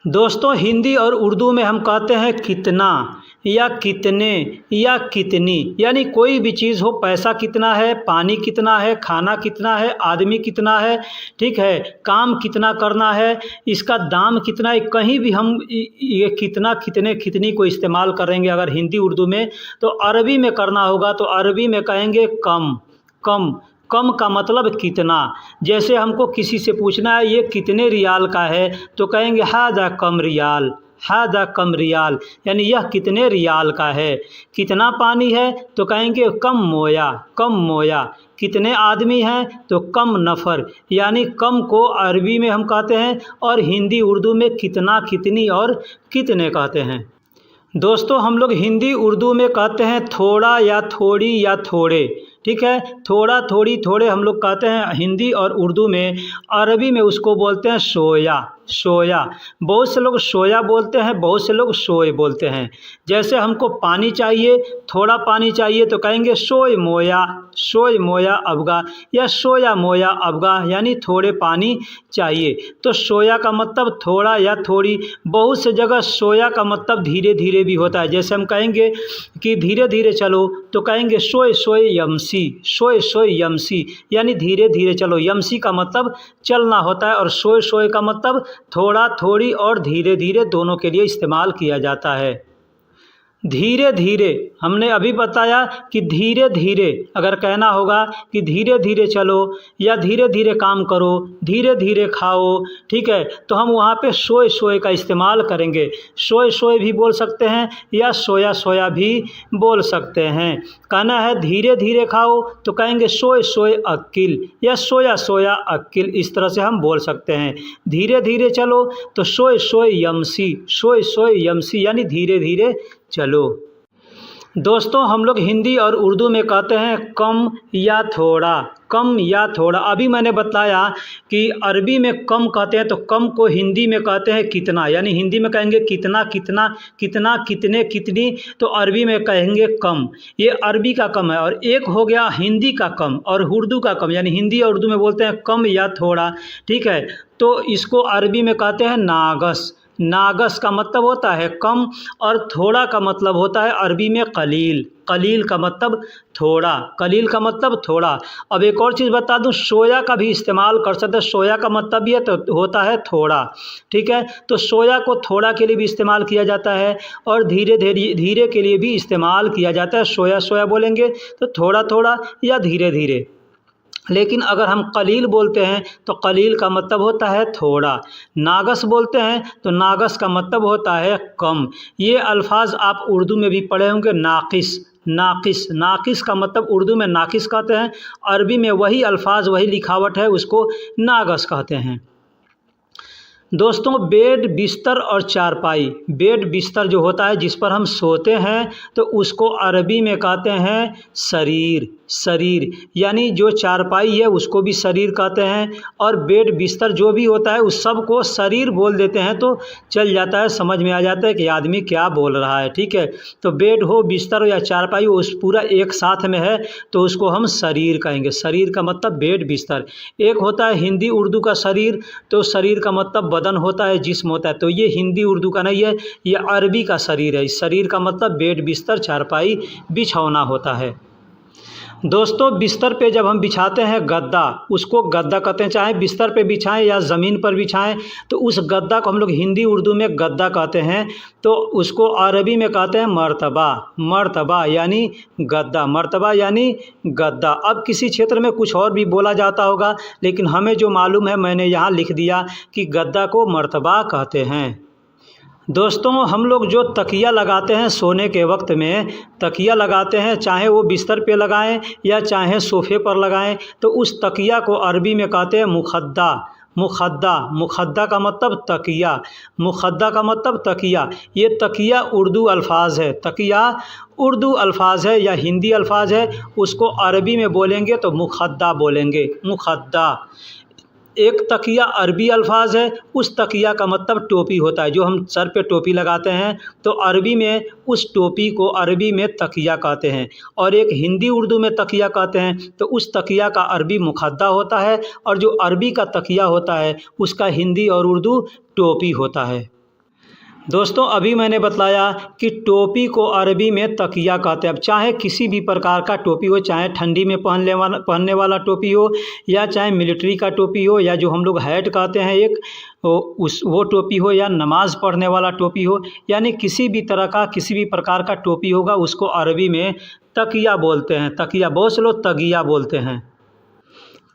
दोस्तों, हिंदी और उर्दू में हम कहते हैं कितना या कितने या कितनी, यानी कोई भी चीज़ हो, पैसा कितना है, पानी कितना है, खाना कितना है, आदमी कितना है, ठीक है, काम कितना करना है, इसका दाम कितना है। कहीं भी हम ये कितना, कितने, कितनी को इस्तेमाल करेंगे अगर हिंदी उर्दू में, तो अरबी में करना होगा तो अरबी में कहेंगे कम। कम, कम का मतलब कितना। जैसे हमको किसी से पूछना है ये कितने रियाल का है, तो कहेंगे हादा कम रियाल, हादा कम रियाल, यानी यह कितने रियाल का है। कितना पानी है तो कहेंगे कम मोया, कम मोया। कितने आदमी हैं तो कम नफ़र, यानी कम को अरबी में हम कहते हैं, और हिंदी उर्दू में कितना, कितनी और कितने कहते हैं। दोस्तों, हम लोग हिंदी उर्दू में कहते हैं थोड़ा या थोड़ी या थोड़े, ठीक है। थोड़ा, थोड़ी, थोड़े हम लोग कहते हैं हिंदी और उर्दू में। अरबी में उसको बोलते हैं सोया, सोया। बहुत से लोग सोया बोलते हैं, बहुत से लोग सोए बोलते हैं। जैसे हमको पानी चाहिए, थोड़ा पानी चाहिए तो कहेंगे सोय मोया, सोय मोया अबगा, या सोया मोया अबगा, यानी थोड़े पानी चाहिए। तो सोया का मतलब थोड़ा या थोड़ी। बहुत से जगह सोया का मतलब धीरे धीरे भी होता है। जैसे हम कहेंगे कि धीरे धीरे चलो तो कहेंगे सोय सोय यमसी, सोय सोय यमसी, यानी धीरे धीरे चलो। यमसी का मतलब चलना होता है, और सोय सोय का मतलब थोड़ा, थोड़ी और धीरे धीरे दोनों के लिए इस्तेमाल किया जाता है। धीरे धीरे हमने अभी बताया कि धीरे धीरे अगर कहना होगा कि धीरे धीरे चलो या धीरे धीरे काम करो, धीरे धीरे खाओ, ठीक है, तो हम वहाँ पे सोए सोए का इस्तेमाल करेंगे। सोए सोए भी बोल सकते हैं या सोया सोया भी बोल सकते हैं। कहना है धीरे धीरे खाओ तो कहेंगे सोए सोए अक्किल या सोया सोया अक्किल, इस तरह से हम बोल सकते हैं। धीरे धीरे चलो तो सोए सोए यमसी, सोए सोए यमसी, यानी धीरे धीरे चलो। दोस्तों, हम लोग हिंदी और उर्दू में कहते हैं कम या थोड़ा, कम या थोड़ा। अभी मैंने बताया कि अरबी में कम कहते हैं, तो कम को हिंदी में कहते हैं कितना, यानी हिंदी में कहेंगे कितना, कितना, कितना, कितने, कितनी, तो अरबी में कहेंगे कम। ये अरबी का कम है। और एक हो गया हिंदी का कम और उर्दू का कम, यानी हिंदी और उर्दू में बोलते हैं कम या थोड़ा, ठीक है। तो इसको अरबी में कहते हैं नागस। नागस का मतलब होता है कम, और थोड़ा का मतलब होता है अरबी में कलील। कलील का मतलब थोड़ा, कलील का मतलब थोड़ा। अब एक और चीज़ बता दूं, सोया का भी इस्तेमाल कर सकते हैं। सोया का मतलब ये तो होता है थोड़ा, ठीक है। तो सोया को थोड़ा के लिए भी इस्तेमाल किया जाता है, और धीरे धीरे धीरे के लिए भी इस्तेमाल किया जाता है। सोया सोया बोलेंगे तो थोड़ा थोड़ा या धीरे धीरे। लेकिन अगर हम कलील बोलते हैं तो कलील का मतलब होता है थोड़ा। नागस बोलते हैं तो नागस का मतलब होता है कम। ये अल्फाज आप उर्दू में भी पढ़े होंगे, नाकिस, नाकिस। नाकिस का मतलब उर्दू में नाकिस कहते हैं, अरबी में वही अल्फाज, वही लिखावट है, उसको नागस कहते हैं। दोस्तों, बेड, बिस्तर और चारपाई। बेड बिस्तर जो होता है जिस पर हम सोते हैं तो उसको अरबी में कहते हैं सरीर, शरीर, यानी जो चारपाई है उसको भी शरीर कहते हैं, और बेड बिस्तर जो भी होता है उस सब को शरीर बोल देते हैं तो चल जाता है, समझ में आ जाता है कि आदमी क्या बोल रहा है। ठीक है, तो बेड हो, बिस्तर हो या चारपाई हो, उस पूरा एक साथ में है तो उसको हम शरीर कहेंगे। शरीर का मतलब बेड बिस्तर। एक होता है हिंदी उर्दू का शरीर, तो शरीर का मतलब बदन होता है, जिस्म होता है, तो ये हिंदी उर्दू का नहीं है, ये अरबी का शरीर है। इस शरीर का मतलब बेड बिस्तर चारपाई बिछौना होता है। दोस्तों, बिस्तर पे जब हम बिछाते हैं गद्दा, उसको गद्दा कहते हैं, चाहे बिस्तर पे बिछाएं या ज़मीन पर बिछाएं, तो उस गद्दा को हम लोग हिंदी उर्दू में गद्दा कहते हैं, तो उसको अरबी में कहते हैं मर्तबा। मर्तबा यानी गद्दा, मर्तबा यानी गद्दा। अब किसी क्षेत्र में कुछ और भी बोला जाता होगा, लेकिन हमें जो मालूम है मैंने यहाँ लिख दिया कि गद्दा को मर्तबा कहते हैं। दोस्तों, हम लोग जो तकिया लगाते हैं सोने के वक्त में, तकिया लगाते हैं, चाहे वो बिस्तर पे लगाएं या चाहे सोफ़े पर लगाएं, तो उस तकिया को अरबी में कहते हैं मुखद्दा। मुखद्दा, मुखद्दा का मतलब तकिया, मुखद्दा का मतलब तकिया। ये तकिया उर्दू अल्फाज है, तकिया उर्दू अल्फाज है या हिंदी अल्फाज है, उसको अरबी में बोलेंगे तो मुखद्दा बोलेंगे, मुखद्दा। एक तकिया अरबी अल्फाज है, उस तकिया का मतलब टोपी होता है, जो हम सर पे टोपी लगाते हैं, तो अरबी में उस टोपी को अरबी में तकिया कहते हैं। और एक हिंदी उर्दू में तकिया कहते हैं, तो उस तकिया का अरबी मुखद्दा होता है, और जो अरबी का तकिया होता है उसका हिंदी और उर्दू टोपी होता है। दोस्तों, अभी मैंने बताया कि टोपी को अरबी में तकिया कहते हैं। अब चाहे किसी भी प्रकार का टोपी हो, चाहे ठंडी में पहनने वाला टोपी हो, या चाहे मिलिट्री का टोपी हो, या जो हम लोग हैट कहते हैं एक, वो टोपी हो, या नमाज़ पढ़ने वाला टोपी हो, यानी किसी भी तरह का किसी भी प्रकार का टोपी होगा उसको अरबी में तकिया बोलते हैं। तकिया, बहुत से लोग तगिया बोलते हैं।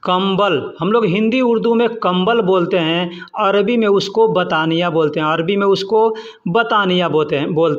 कंबल, हम लोग हिंदी उर्दू में कंबल बोलते हैं, अरबी में उसको बतानिया बोलते हैं, अरबी में उसको बतानिया बोलते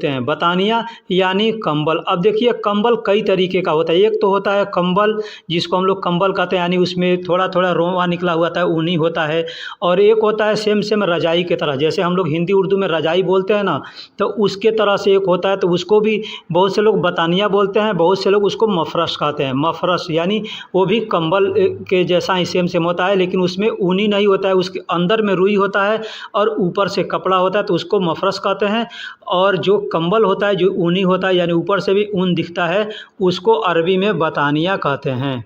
हैं, बतानिया यानी कंबल। अब देखिए, कंबल कई तरीके का होता है। एक तो होता है कंबल जिसको हम लोग कंबल कहते हैं, यानी उसमें थोड़ा थोड़ा रोंवा निकला हुआ था, ऊनी होता है। और एक होता है सेम रजाई के तरह, जैसे हम लोग हिंदी उर्दू में रजाई बोलते हैं ना, तो उसके तरह से एक होता है, तो उसको भी बहुत से लोग बतानिया बोलते हैं, बहुत से लोग उसको मफरश कहते हैं। मफरश यानी वो भी कंबल के जैसा ही सेम होता है, लेकिन उसमें ऊनी नहीं होता है, उसके अंदर में रुई होता है और ऊपर से कपड़ा होता है, तो उसको मफरश कहते हैं। और जो कंबल होता है जो ऊनी होता है, यानी ऊपर से भी ऊन दिखता है, उसको अरबी में बतानिया कहते हैं।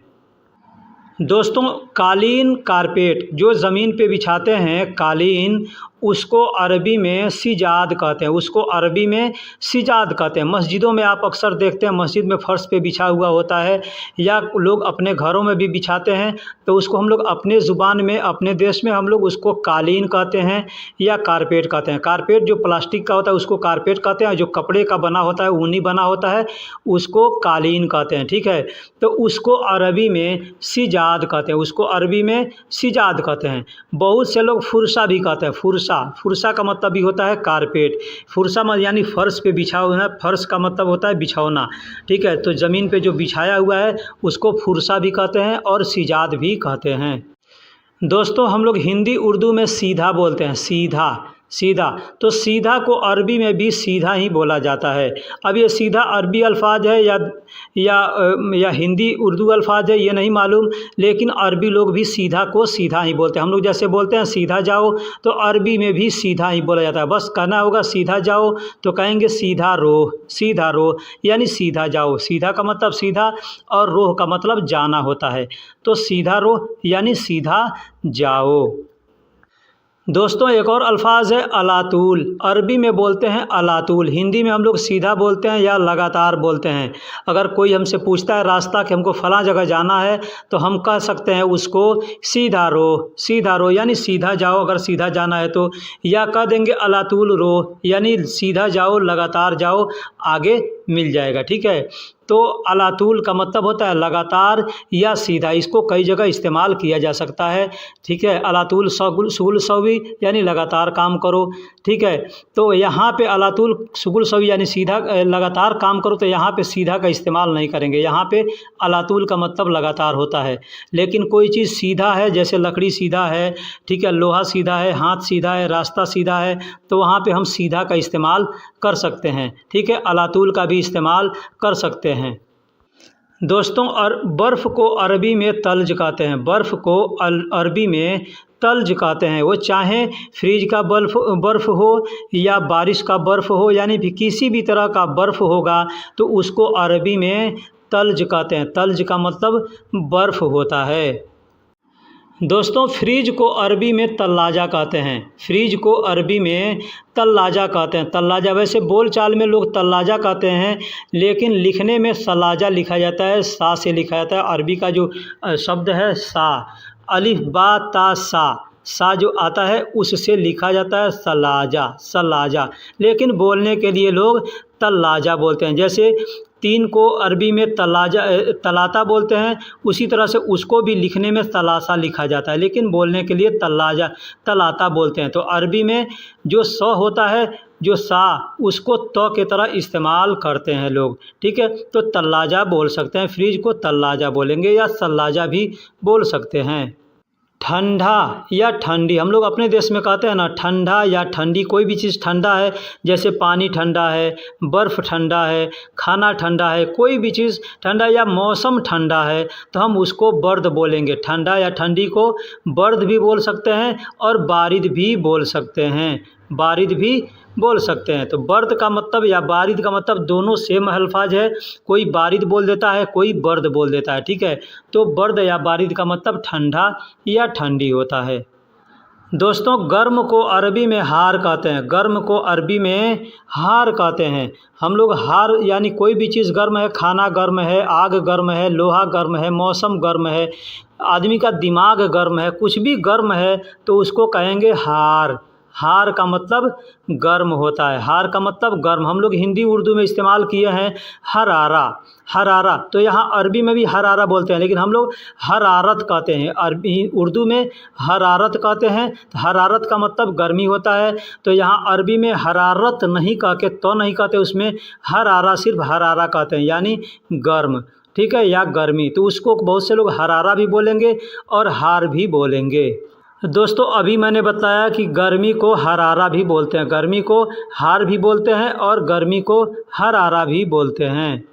दोस्तों, कालीन, कारपेट जो ज़मीन पे बिछाते हैं, कालीन, उसको अरबी में सिजाद कहते हैं, उसको अरबी में सिजाद कहते हैं। मस्जिदों में आप अक्सर देखते हैं, मस्जिद में फ़र्श पे बिछा हुआ होता है, या लोग अपने घरों में भी बिछाते हैं, तो उसको हम लोग अपने ज़ुबान में, अपने देश में हम लोग उसको कालीन कहते हैं या कारपेट कहते हैं। कारपेट जो प्लास्टिक का होता है उसको कारपेट कहते हैं, जो कपड़े का बना होता है, ऊनी बना होता है, उसको कालीन कहते हैं। ठीक है, तो उसको अरबी में सिजाद कहते हैं, उसको अरबी में सिजाद कहते हैं। बहुत से लोग फुरसा भी कहते हैं, फुरसा। फुरसा का मतलब भी होता है कारपेट। फुरसा यानी फर्श पे बिछा हुआ है, फर्श का मतलब होता है बिछौना। ठीक है, तो ज़मीन पे जो बिछाया हुआ है उसको फुरसा भी कहते हैं और सिजाद भी कहते हैं। दोस्तों, हम लोग हिंदी उर्दू में सीधा बोलते हैं, सीधा, सीधा, तो सीधा को अरबी में भी सीधा ही बोला जाता है। अब ये सीधा अरबी अल्फाज है या हिंदी उर्दू अल्फाज है, ये नहीं मालूम, लेकिन अरबी लोग भी सीधा को सीधा ही बोलते हैं। हम लोग जैसे बोलते हैं सीधा जाओ, तो अरबी में भी सीधा ही बोला जाता है। बस कहना होगा सीधा जाओ, तो कहेंगे सीधा रोह, सीधा रोह, यानी सीधा जाओ। सीधा का मतलब सीधा और रोह का मतलब जाना होता है, तो सीधा रोह यानी सीधा जाओ। दोस्तों, एक और अल्फाज है अलातूल, अरबी में बोलते हैं अलातूल, हिंदी में हम लोग सीधा बोलते हैं या लगातार बोलते हैं। अगर कोई हमसे पूछता है रास्ता कि हमको फ़लाँ जगह जाना है, तो हम कह सकते हैं उसको सीधा रो, सीधा रो यानी सीधा जाओ अगर सीधा जाना है तो, या कह देंगे अलातूल रो यानी सीधा जाओ, लगातार जाओ, आगे मिल जाएगा। ठीक है, तो अलातूल का मतलब होता है लगातार या सीधा, इसको कई जगह इस्तेमाल किया जा सकता है। ठीक है, अलातूल शुगुल सवी यानी लगातार काम करो। ठीक है, तो यहाँ पे अलातूल शुगुल सवी यानी सीधा लगातार काम करो, तो यहाँ पे सीधा का इस्तेमाल नहीं करेंगे, यहाँ पे अलातूल का मतलब लगातार होता है। लेकिन कोई चीज़ सीधा है, जैसे लकड़ी सीधा है, ठीक है, लोहा सीधा है, हाथ सीधा है, रास्ता सीधा है, तो वहाँ पे हम सीधा का इस्तेमाल कर सकते हैं। ठीक है, अलातूल का भी इस्तेमाल कर सकते हैं। दोस्तों और बर्फ़ को अरबी में तल्ज कहते हैं। बर्फ़ को अरबी में तल्ज कहते हैं। वो चाहे फ्रिज का बर्फ़ हो या बारिश का बर्फ़ हो, यानी भी किसी भी तरह का बर्फ़ होगा तो उसको अरबी में तल्ज कहते हैं। तल्ज का मतलब बर्फ़ होता है। दोस्तों फ्रिज को अरबी में तल्लाजा कहते हैं। फ्रिज को अरबी में तल्लाजा कहते हैं। तल्लाजा वैसे बोल चाल में लोग तल्लाजा कहते हैं, लेकिन लिखने में सलाजा लिखा जाता है, सा से लिखा जाता है। अरबी का जो शब्द है सा, अलिफ बा ता सा जो आता है उससे लिखा जाता है सलाजा, सलाजा। लेकिन बोलने के लिए लोग तल्लाजा बोलते हैं। जैसे तीन को अरबी में तलाता बोलते हैं, उसी तरह से उसको भी लिखने में तलासा लिखा जाता है, लेकिन बोलने के लिए तलाता बोलते हैं। तो अरबी में जो स होता है, जो सा, उसको त के तरह इस्तेमाल करते हैं लोग। ठीक है, तो तल्लाजा बोल सकते हैं, फ्रिज को तल्लाजा बोलेंगे या सल्लाजा भी बोल सकते हैं। ठंडा या ठंडी, हम लोग अपने देश में कहते हैं ना ठंडा या ठंडी। कोई भी चीज़ ठंडा है, जैसे पानी ठंडा है, बर्फ़ ठंडा है, खाना ठंडा है, कोई भी चीज़ ठंडा या मौसम ठंडा है तो हम उसको बर्द बोलेंगे। ठंडा या ठंडी को बर्द भी बोल सकते हैं और बारिद भी बोल सकते हैं, बारिद भी बोल सकते हैं। तो बर्द का मतलब या बारिद का मतलब दोनों सेम अल्फाज है। कोई बारिद बोल देता है, कोई बर्द बोल देता है। ठीक है, तो बर्द या बारिद का मतलब ठंडा या ठंडी होता है। दोस्तों गर्म को अरबी में हार कहते हैं। गर्म को अरबी में हार कहते हैं। हम लोग हार यानी कोई भी चीज़ गर्म है, खाना गर्म है, आग गर्म है, लोहा गर्म है, मौसम गर्म है, आदमी का दिमाग गर्म है, कुछ भी गर्म है तो उसको कहेंगे हार। हार का मतलब गर्म होता है। हार का मतलब गर्म। हम लोग हिंदी उर्दू में इस्तेमाल किए हैं हरारा, हरारा। तो यहाँ अरबी में भी हरारा बोलते हैं, लेकिन हम लोग हरारत कहते हैं। अरबी उर्दू में हरारत कहते हैं। तो हरारत का मतलब गर्मी होता है। तो यहाँ अरबी में हरारत नहीं कह के तो नहीं कहते, उसमें हरारा, सिर्फ हरारा कहते हैं, यानी गर्म। ठीक है, या गर्मी। तो उसको बहुत से लोग हरारा भी बोलेंगे और हार भी बोलेंगे। दोस्तों अभी मैंने बताया कि गर्मी को हरारा भी बोलते हैं, गर्मी को हार भी बोलते हैं और गर्मी को हरारा भी बोलते हैं।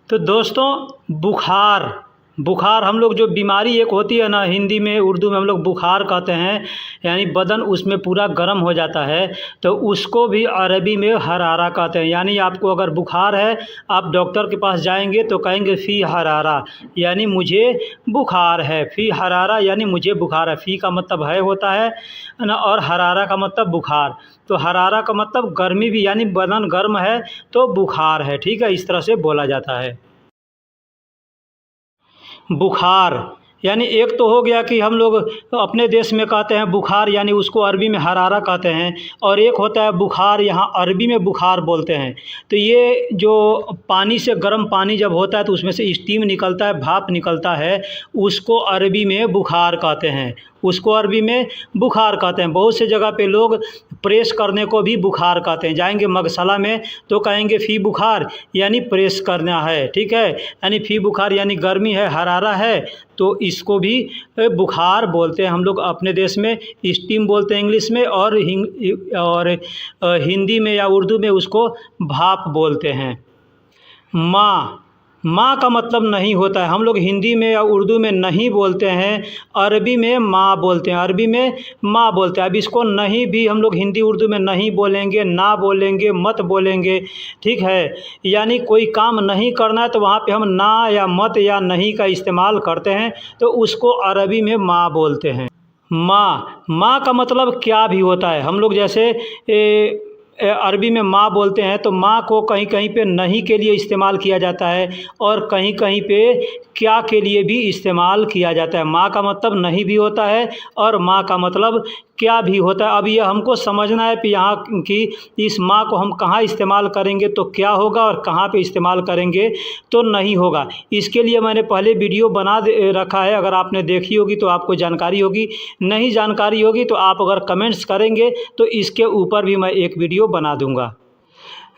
तो दोस्तों बुखार, बुखार हम लोग जो बीमारी एक होती है ना, हिंदी में उर्दू में हम लोग बुखार कहते हैं, यानी बदन उसमें पूरा गर्म हो जाता है, तो उसको भी अरबी में हरारा कहते हैं। यानी आपको अगर बुखार है, आप डॉक्टर के पास जाएंगे तो कहेंगे फ़ी हरारा, यानी मुझे बुखार है। फ़ी हरारा यानी मुझे बुखार है। फ़ी का मतलब है होता है ना, और हरारा का मतलब बुखार। तो हरारा का मतलब गर्मी भी, यानी बदन गर्म है तो बुखार है। ठीक है, इस तरह से बोला जाता है। बुखार यानी एक तो हो गया कि हम लोग अपने देश में कहते हैं बुखार, यानी उसको अरबी में हरारा कहते हैं, और एक होता है बुखार, यहाँ अरबी में बुखार बोलते हैं। तो ये जो पानी से गर्म पानी जब होता है तो उसमें से स्टीम निकलता है, भाप निकलता है, उसको अरबी में बुखार कहते हैं, उसको अरबी में बुखार कहते हैं। बहुत से जगह पे लोग प्रेस करने को भी बुखार कहते हैं। जाएंगे मगसला में तो कहेंगे फ़ी बुखार, यानी प्रेस करना है। ठीक है, यानी फ़ी बुखार यानी गर्मी है, हरारा है, तो इसको भी बुखार बोलते हैं हम लोग अपने देश में। स्टीम बोलते हैं इंग्लिश में, और हिंदी में या उर्दू में उसको भाप बोलते हैं। माँ का मतलब नहीं होता है। हम लोग हिंदी में या उर्दू में नहीं बोलते हैं, अरबी में माँ बोलते हैं, अरबी में माँ बोलते हैं। अब इसको नहीं भी हम लोग हिंदी उर्दू में नहीं बोलेंगे, ना बोलेंगे, मत बोलेंगे। ठीक है, यानी कोई काम नहीं करना है तो वहाँ पे हम ना या मत या नहीं का इस्तेमाल करते हैं, तो उसको अरबी में माँ बोलते हैं। माँ का मतलब क्या भी होता है। हम लोग जैसे अरबी में माँ बोलते हैं, तो माँ को कहीं कहीं पे नहीं के लिए इस्तेमाल किया जाता है और कहीं कहीं पे क्या के लिए भी इस्तेमाल किया जाता है। माँ का मतलब नहीं भी होता है और माँ का मतलब क्या भी होता है। अब ये हमको समझना है कि यहाँ की इस माँ को हम कहाँ इस्तेमाल करेंगे तो क्या होगा और कहाँ पे इस्तेमाल करेंगे तो नहीं होगा। इसके लिए मैंने पहले वीडियो बना रखा है, अगर आपने देखी होगी तो आपको जानकारी होगी, नहीं जानकारी होगी तो आप अगर कमेंट्स करेंगे तो इसके ऊपर भी मैं एक वीडियो बना दूंगा।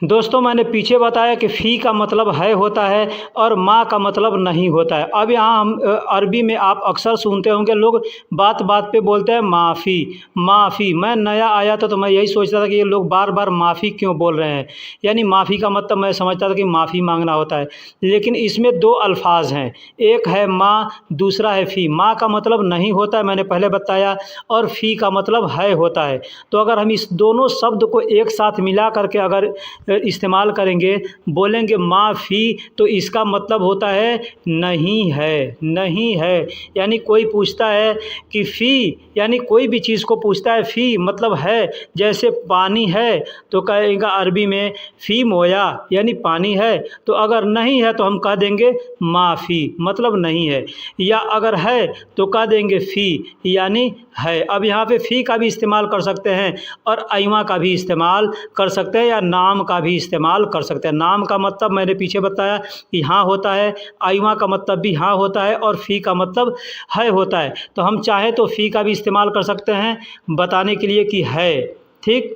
दोस्तों मैंने पीछे बताया कि फ़ी का मतलब है होता है और माँ का मतलब नहीं होता है। अब यहाँ हम अरबी में आप अक्सर सुनते होंगे लोग बात बात पे बोलते हैं माफ़ी माफ़ी। मैं नया आया था तो मैं यही सोचता था कि ये लोग बार बार माफ़ी क्यों बोल रहे हैं, यानी माफ़ी का मतलब मैं समझता था कि माफ़ी मांगना होता है, लेकिन इसमें दो अल्फाज हैं, एक है माँ, दूसरा है फ़ी। माँ का मतलब नहीं होता है, मैंने पहले बताया, और फ़ी का मतलब है होता है। तो अगर हम इस दोनों शब्द को एक साथ मिला करके अगर इस्तेमाल करेंगे, बोलेंगे माफ़ी, तो इसका मतलब होता है नहीं है, नहीं है। यानी कोई पूछता है कि फ़ी, यानी कोई भी चीज़ को पूछता है फ़ी मतलब है, जैसे पानी है तो कहेगा अरबी में फ़ी मोया, यानी पानी है। तो अगर नहीं है तो हम कह देंगे माफ़ी, मतलब नहीं है, या अगर है तो कह देंगे फ़ी, यानी है। अब यहाँ पे फ़ी का भी इस्तेमाल कर सकते हैं और अइमा का भी इस्तेमाल कर सकते हैं, या नाम का भी इस्तेमाल कर सकते हैं। नाम का मतलब मैंने पीछे बताया कि हाँ होता है, अइमा का मतलब भी हाँ होता है, और फ़ी का मतलब है होता है। तो हम चाहें तो फ़ी का भी इस्तेमाल कर सकते हैं बताने के लिए कि है, ठीक।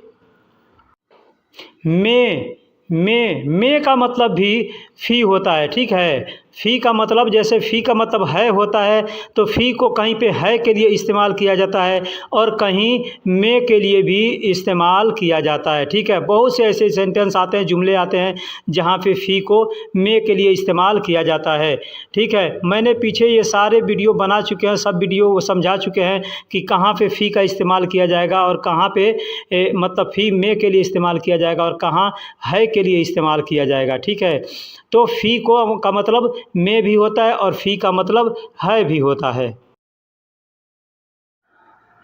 में का मतलब भी फ़ी होता है, ठीक है। फ़ी का मतलब, जैसे फ़ी का मतलब है होता है, तो फ़ी को कहीं पे है के लिए इस्तेमाल किया जाता है और कहीं में के लिए भी इस्तेमाल किया जाता है, ठीक है। बहुत से ऐसे सेंटेंस आते हैं, जुमले आते हैं जहाँ पे फ़ी को में के लिए इस्तेमाल किया जाता है, ठीक है। मैंने पीछे ये सारे वीडियो बना चुके हैं, सब वीडियो समझा चुके हैं कि कहाँ पे फ़ी का इस्तेमाल किया जाएगा और कहाँ पे मतलब फ़ी में के लिए इस्तेमाल किया जाएगा और कहाँ है के लिए इस्तेमाल किया जाएगा, ठीक है। तो फ़ी को का मतलब में भी होता है और फ़ी का मतलब है भी होता है।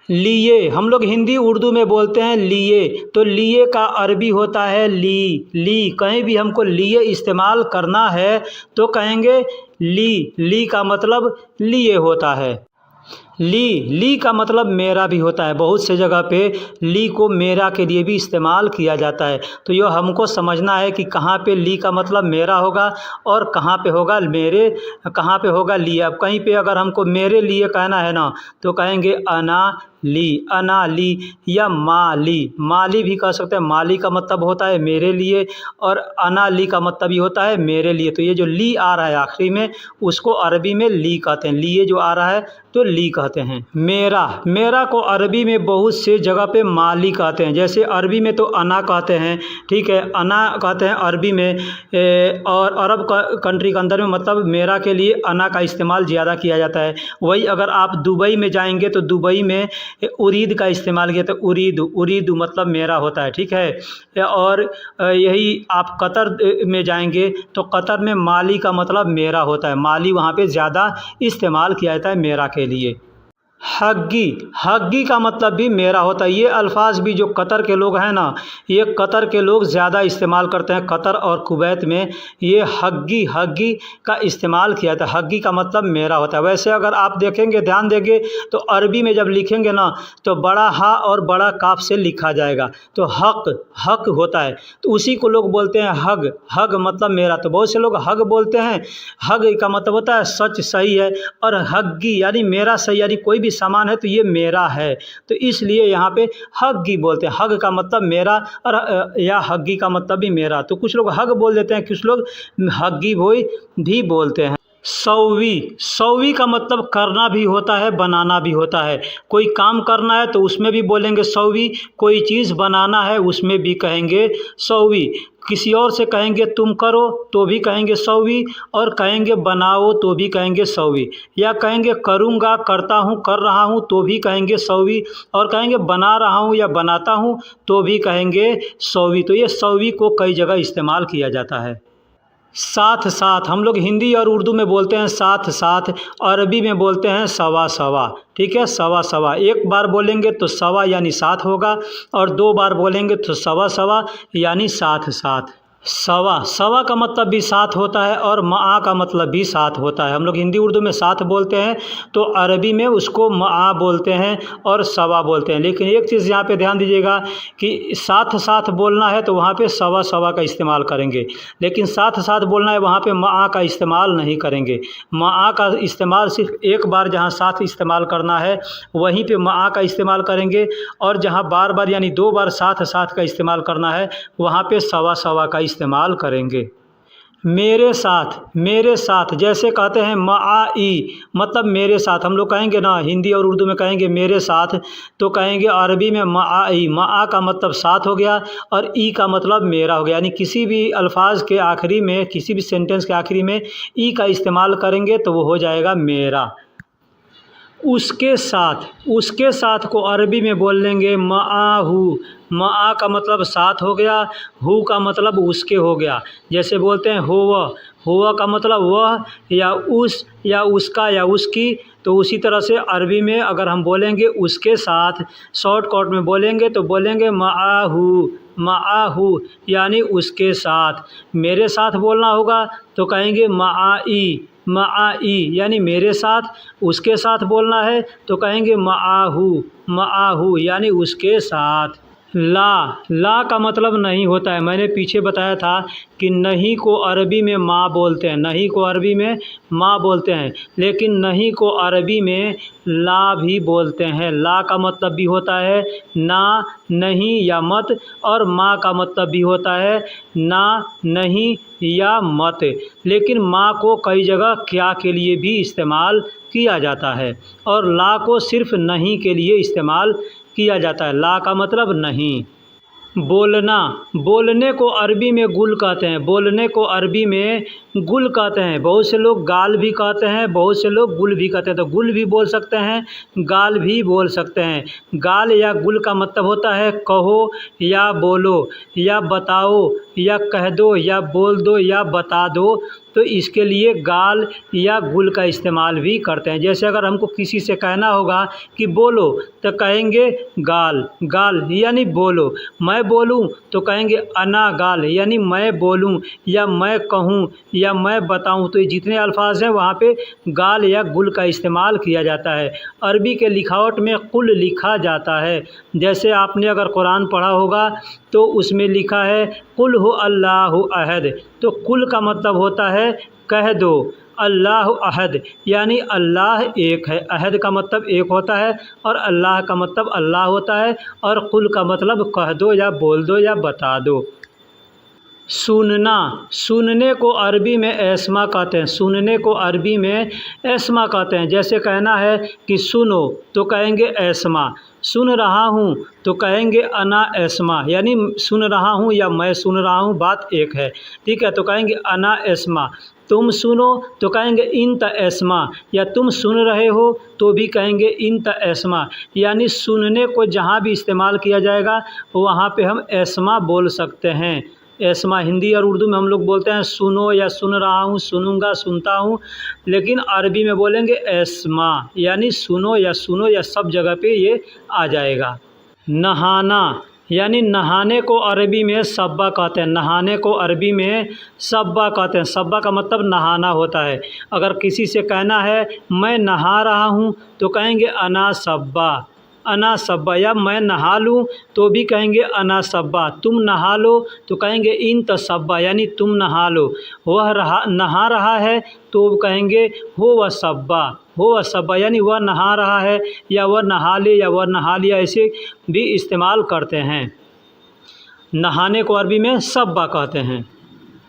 लिए, हम लोग हिंदी उर्दू में बोलते हैं लिए, तो लिए का अरबी होता है ली। कहीं भी हमको लिए इस्तेमाल करना है तो कहेंगे ली का मतलब लिए होता है। ली का मतलब मेरा भी होता है। बहुत से जगह पे ली को मेरा के लिए भी इस्तेमाल किया जाता है। तो ये हमको समझना है कि कहाँ पे ली का मतलब मेरा होगा और कहाँ पे होगा मेरे, कहाँ पे होगा लिए। अब कहीं पे अगर हमको मेरे लिए कहना है ना, तो कहेंगे अना ली या माली भी कह सकते हैं। माली का मतलब होता है मेरे लिए और अना ली का मतलब भी होता है मेरे लिए। तो ये जो ली आ रहा है आखिरी में, उसको अरबी में ली कहते हैं। लिए जो आ रहा है तो ली कहते हैं। मेरा को अरबी में बहुत से जगह पे माली कहते हैं। जैसे अरबी में तो अना कहते हैं, ठीक है, अना कहते हैं अरबी में। और अरब कंट्री के अंदर में मतलब मेरा के लिए अना का इस्तेमाल ज़्यादा किया जाता है। वही अगर आप दुबई में जाएंगे तो दुबई में उरीद का इस्तेमाल किया, तो उरीदु मतलब मेरा होता है, ठीक है। और यही आप कतर में जाएंगे तो कतर में माली का मतलब मेरा होता है। माली वहाँ पे ज़्यादा इस्तेमाल किया जाता है मेरा के लिए। हग्गी का मतलब भी मेरा होता है। ये अल्फाज भी जो कतर के लोग हैं ना, ये कतर के लोग ज़्यादा इस्तेमाल करते हैं। कतर और कुवैत में ये हग्गी का इस्तेमाल किया जाता है। हग्गी का मतलब मेरा होता है। वैसे अगर आप देखेंगे, ध्यान देंगे तो अरबी में जब लिखेंगे ना, तो बड़ा हा और बड़ा काफ से लिखा जाएगा, तो हक होता है। तो उसी को लोग बोलते हैं हग मतलब मेरा। तो बहुत से लोग हग बोलते हैं। हग का मतलब होता है सच, सही है, और हग्गी यानी मेरा सही, यानी कोई भी सामान है तो ये मेरा है, तो इसलिए यहाँ पे हग्गी बोलते हैं। हग का मतलब मेरा और या हग्गी का मतलब भी मेरा। तो कुछ लोग हग बोल देते हैं, कुछ लोग हग्गी भी बोलते हैं। सौवी का मतलब करना भी होता है, बनाना भी होता है। कोई काम करना है तो उसमें भी बोलेंगे सौवी, कोई चीज़ बनाना है उसमें भी कहेंगे सौवी। किसी और से कहेंगे तुम करो तो भी कहेंगे सौवी, और कहेंगे बनाओ तो भी कहेंगे सौवी, या कहेंगे करूँगा, करता हूँ, कर रहा हूँ तो भी कहेंगे सौवी, और कहेंगे बना रहा हूँ या बनाता हूँ तो भी कहेंगे सौवी। तो ये सौवी को कई जगह इस्तेमाल किया जाता है। साथ, हम लोग हिंदी और उर्दू में बोलते हैं साथ, अरबी में बोलते हैं सवा, ठीक है। सवा एक बार बोलेंगे तो सवा यानी साथ होगा, और दो बार बोलेंगे तो सवा यानी साथ। सवा, सवा का मतलब भी साथ होता है और मआ का मतलब भी साथ होता है। हम लोग हिंदी उर्दू में साथ बोलते हैं तो अरबी में उसको मआ बोलते हैं और सवा बोलते हैं। लेकिन एक चीज़ यहाँ पे ध्यान दीजिएगा कि साथ साथ बोलना है तो वहाँ पे सवा सवा का इस्तेमाल करेंगे, लेकिन साथ साथ बोलना है वहाँ पे मआ का इस्तेमाल नहीं करेंगे। मआ का इस्तेमाल सिर्फ एक बार जहाँ साथ इस्तेमाल करना है वहीं पे मआ का इस्तेमाल करेंगे, और जहाँ बार बार यानी 2 बार साथ साथ का इस्तेमाल करना है वहाँ पे सवा सवा का इस्तेमाल करेंगे। मेरे साथ जैसे कहते हैं माई, मतलब मेरे साथ हम लोग कहेंगे ना, हिंदी और उर्दू में कहेंगे मेरे साथ, तो कहेंगे अरबी में माई। मा का मतलब साथ हो गया और ई का मतलब मेरा हो गया। यानी किसी भी अल्फाज के आखिरी में, किसी भी सेंटेंस के आखिरी में ई का इस्तेमाल करेंगे तो वो हो जाएगा मेरा। उसके साथ को अरबी में बोल लेंगे माहू। मा का मतलब साथ हो गया, हु का मतलब उसके हो गया। जैसे बोलते हैं हुआ का मतलब वह या उस या उसका या उसकी, तो उसी तरह से अरबी में अगर हम बोलेंगे उसके साथ, शॉर्टकट में बोलेंगे तो बोलेंगे माहू यानी उसके साथ। मेरे साथ बोलना होगा तो कहेंगे माई यानी मेरे साथ। उसके साथ बोलना है तो कहेंगे माहू यानी उसके साथ। ला का मतलब नहीं होता है। मैंने पीछे बताया था कि नहीं को अरबी में माँ बोलते हैं, नहीं को अरबी में माँ बोलते हैं, लेकिन नहीं को अरबी में ला भी बोलते हैं। ला का मतलब भी होता है ना, नहीं या मत, और माँ का मतलब भी होता है ना, नहीं या मत। लेकिन माँ को कई जगह क्या के लिए भी इस्तेमाल किया जाता है और ला को सिर्फ नहीं के लिए इस्तेमाल किया जाता है। ला का मतलब नहीं। बोलने को अरबी में गुल कहते हैं, बोलने को अरबी में गुल कहते हैं। बहुत से लोग गाल भी कहते हैं, बहुत से लोग गुल भी कहते हैं। तो गुल भी बोल सकते हैं, गाल भी बोल सकते हैं। गाल या गुल का मतलब होता है कहो या बोलो या बताओ या कह दो या बोल दो या बता दो, तो इसके लिए गाल या गुल का इस्तेमाल भी करते हैं। जैसे अगर हमको किसी से कहना होगा कि बोलो तो कहेंगे गाल यानी बोलो। मैं बोलूं तो कहेंगे अना गाल यानी मैं बोलूं या मैं कहूं या मैं बताऊं। तो ये जितने अल्फाज हैं वहाँ पे गाल या गुल का इस्तेमाल किया जाता है। अरबी के लिखावट में कुल लिखा जाता है। जैसे आपने अगर कुरान पढ़ा होगा तो उसमें लिखा है कुल हु अल्लाहु अहद, तो कुल का मतलब होता है कह दो। अल्लाह अहद यानी अल्लाह एक है। अहद का मतलब एक होता है और अल्लाह का मतलब अल्लाह होता है, और कुल का मतलब कह दो या बोल दो या बता दो। सुनने को अरबी में एस्मा कहते हैं, सुनने को अरबी में एस्मा कहते हैं। जैसे कहना है कि सुनो तो कहेंगे एस्मा, सुन रहा हूँ तो कहेंगे अना एस्मा, यानी सुन रहा हूँ या मैं सुन रहा हूँ बात एक है, ठीक है। तो कहेंगे अना एस्मा। तुम सुनो तो कहेंगे इंत एस्मा, या तुम सुन रहे हो तो भी कहेंगे इंत एस्मा। यानी सुनने को जहाँ भी इस्तेमाल किया जाएगा वहाँ पे हम एस्मा बोल सकते हैं। एस्मा हिंदी और उर्दू में हम लोग बोलते हैं सुनो या सुन रहा हूँ, सुनूंगा, सुनता हूँ, लेकिन अरबी में बोलेंगे एस्मा यानी सुनो या सब जगह पे ये आ जाएगा। नहाना यानी नहाने को अरबी में सब्बा कहते हैं, नहाने को अरबी में सब्बा कहते हैं। सब्बा का मतलब नहाना होता है। अगर किसी से कहना है मैं नहा रहा हूँ तो कहेंगे अना सब्बा, या मैं नहा लूँ तो भी कहेंगे अना सब्बा। तुम नहा लो तो कहेंगे इन तसब्बा यानी तुम नहा लो। वह नहा रहा है तो कहेंगे हो व सब्बा यानी वह नहा रहा है या वह नहा ले या वह नहा लिया, ऐसे भी इस्तेमाल करते हैं। नहाने को अरबी में सब्बा कहते हैं।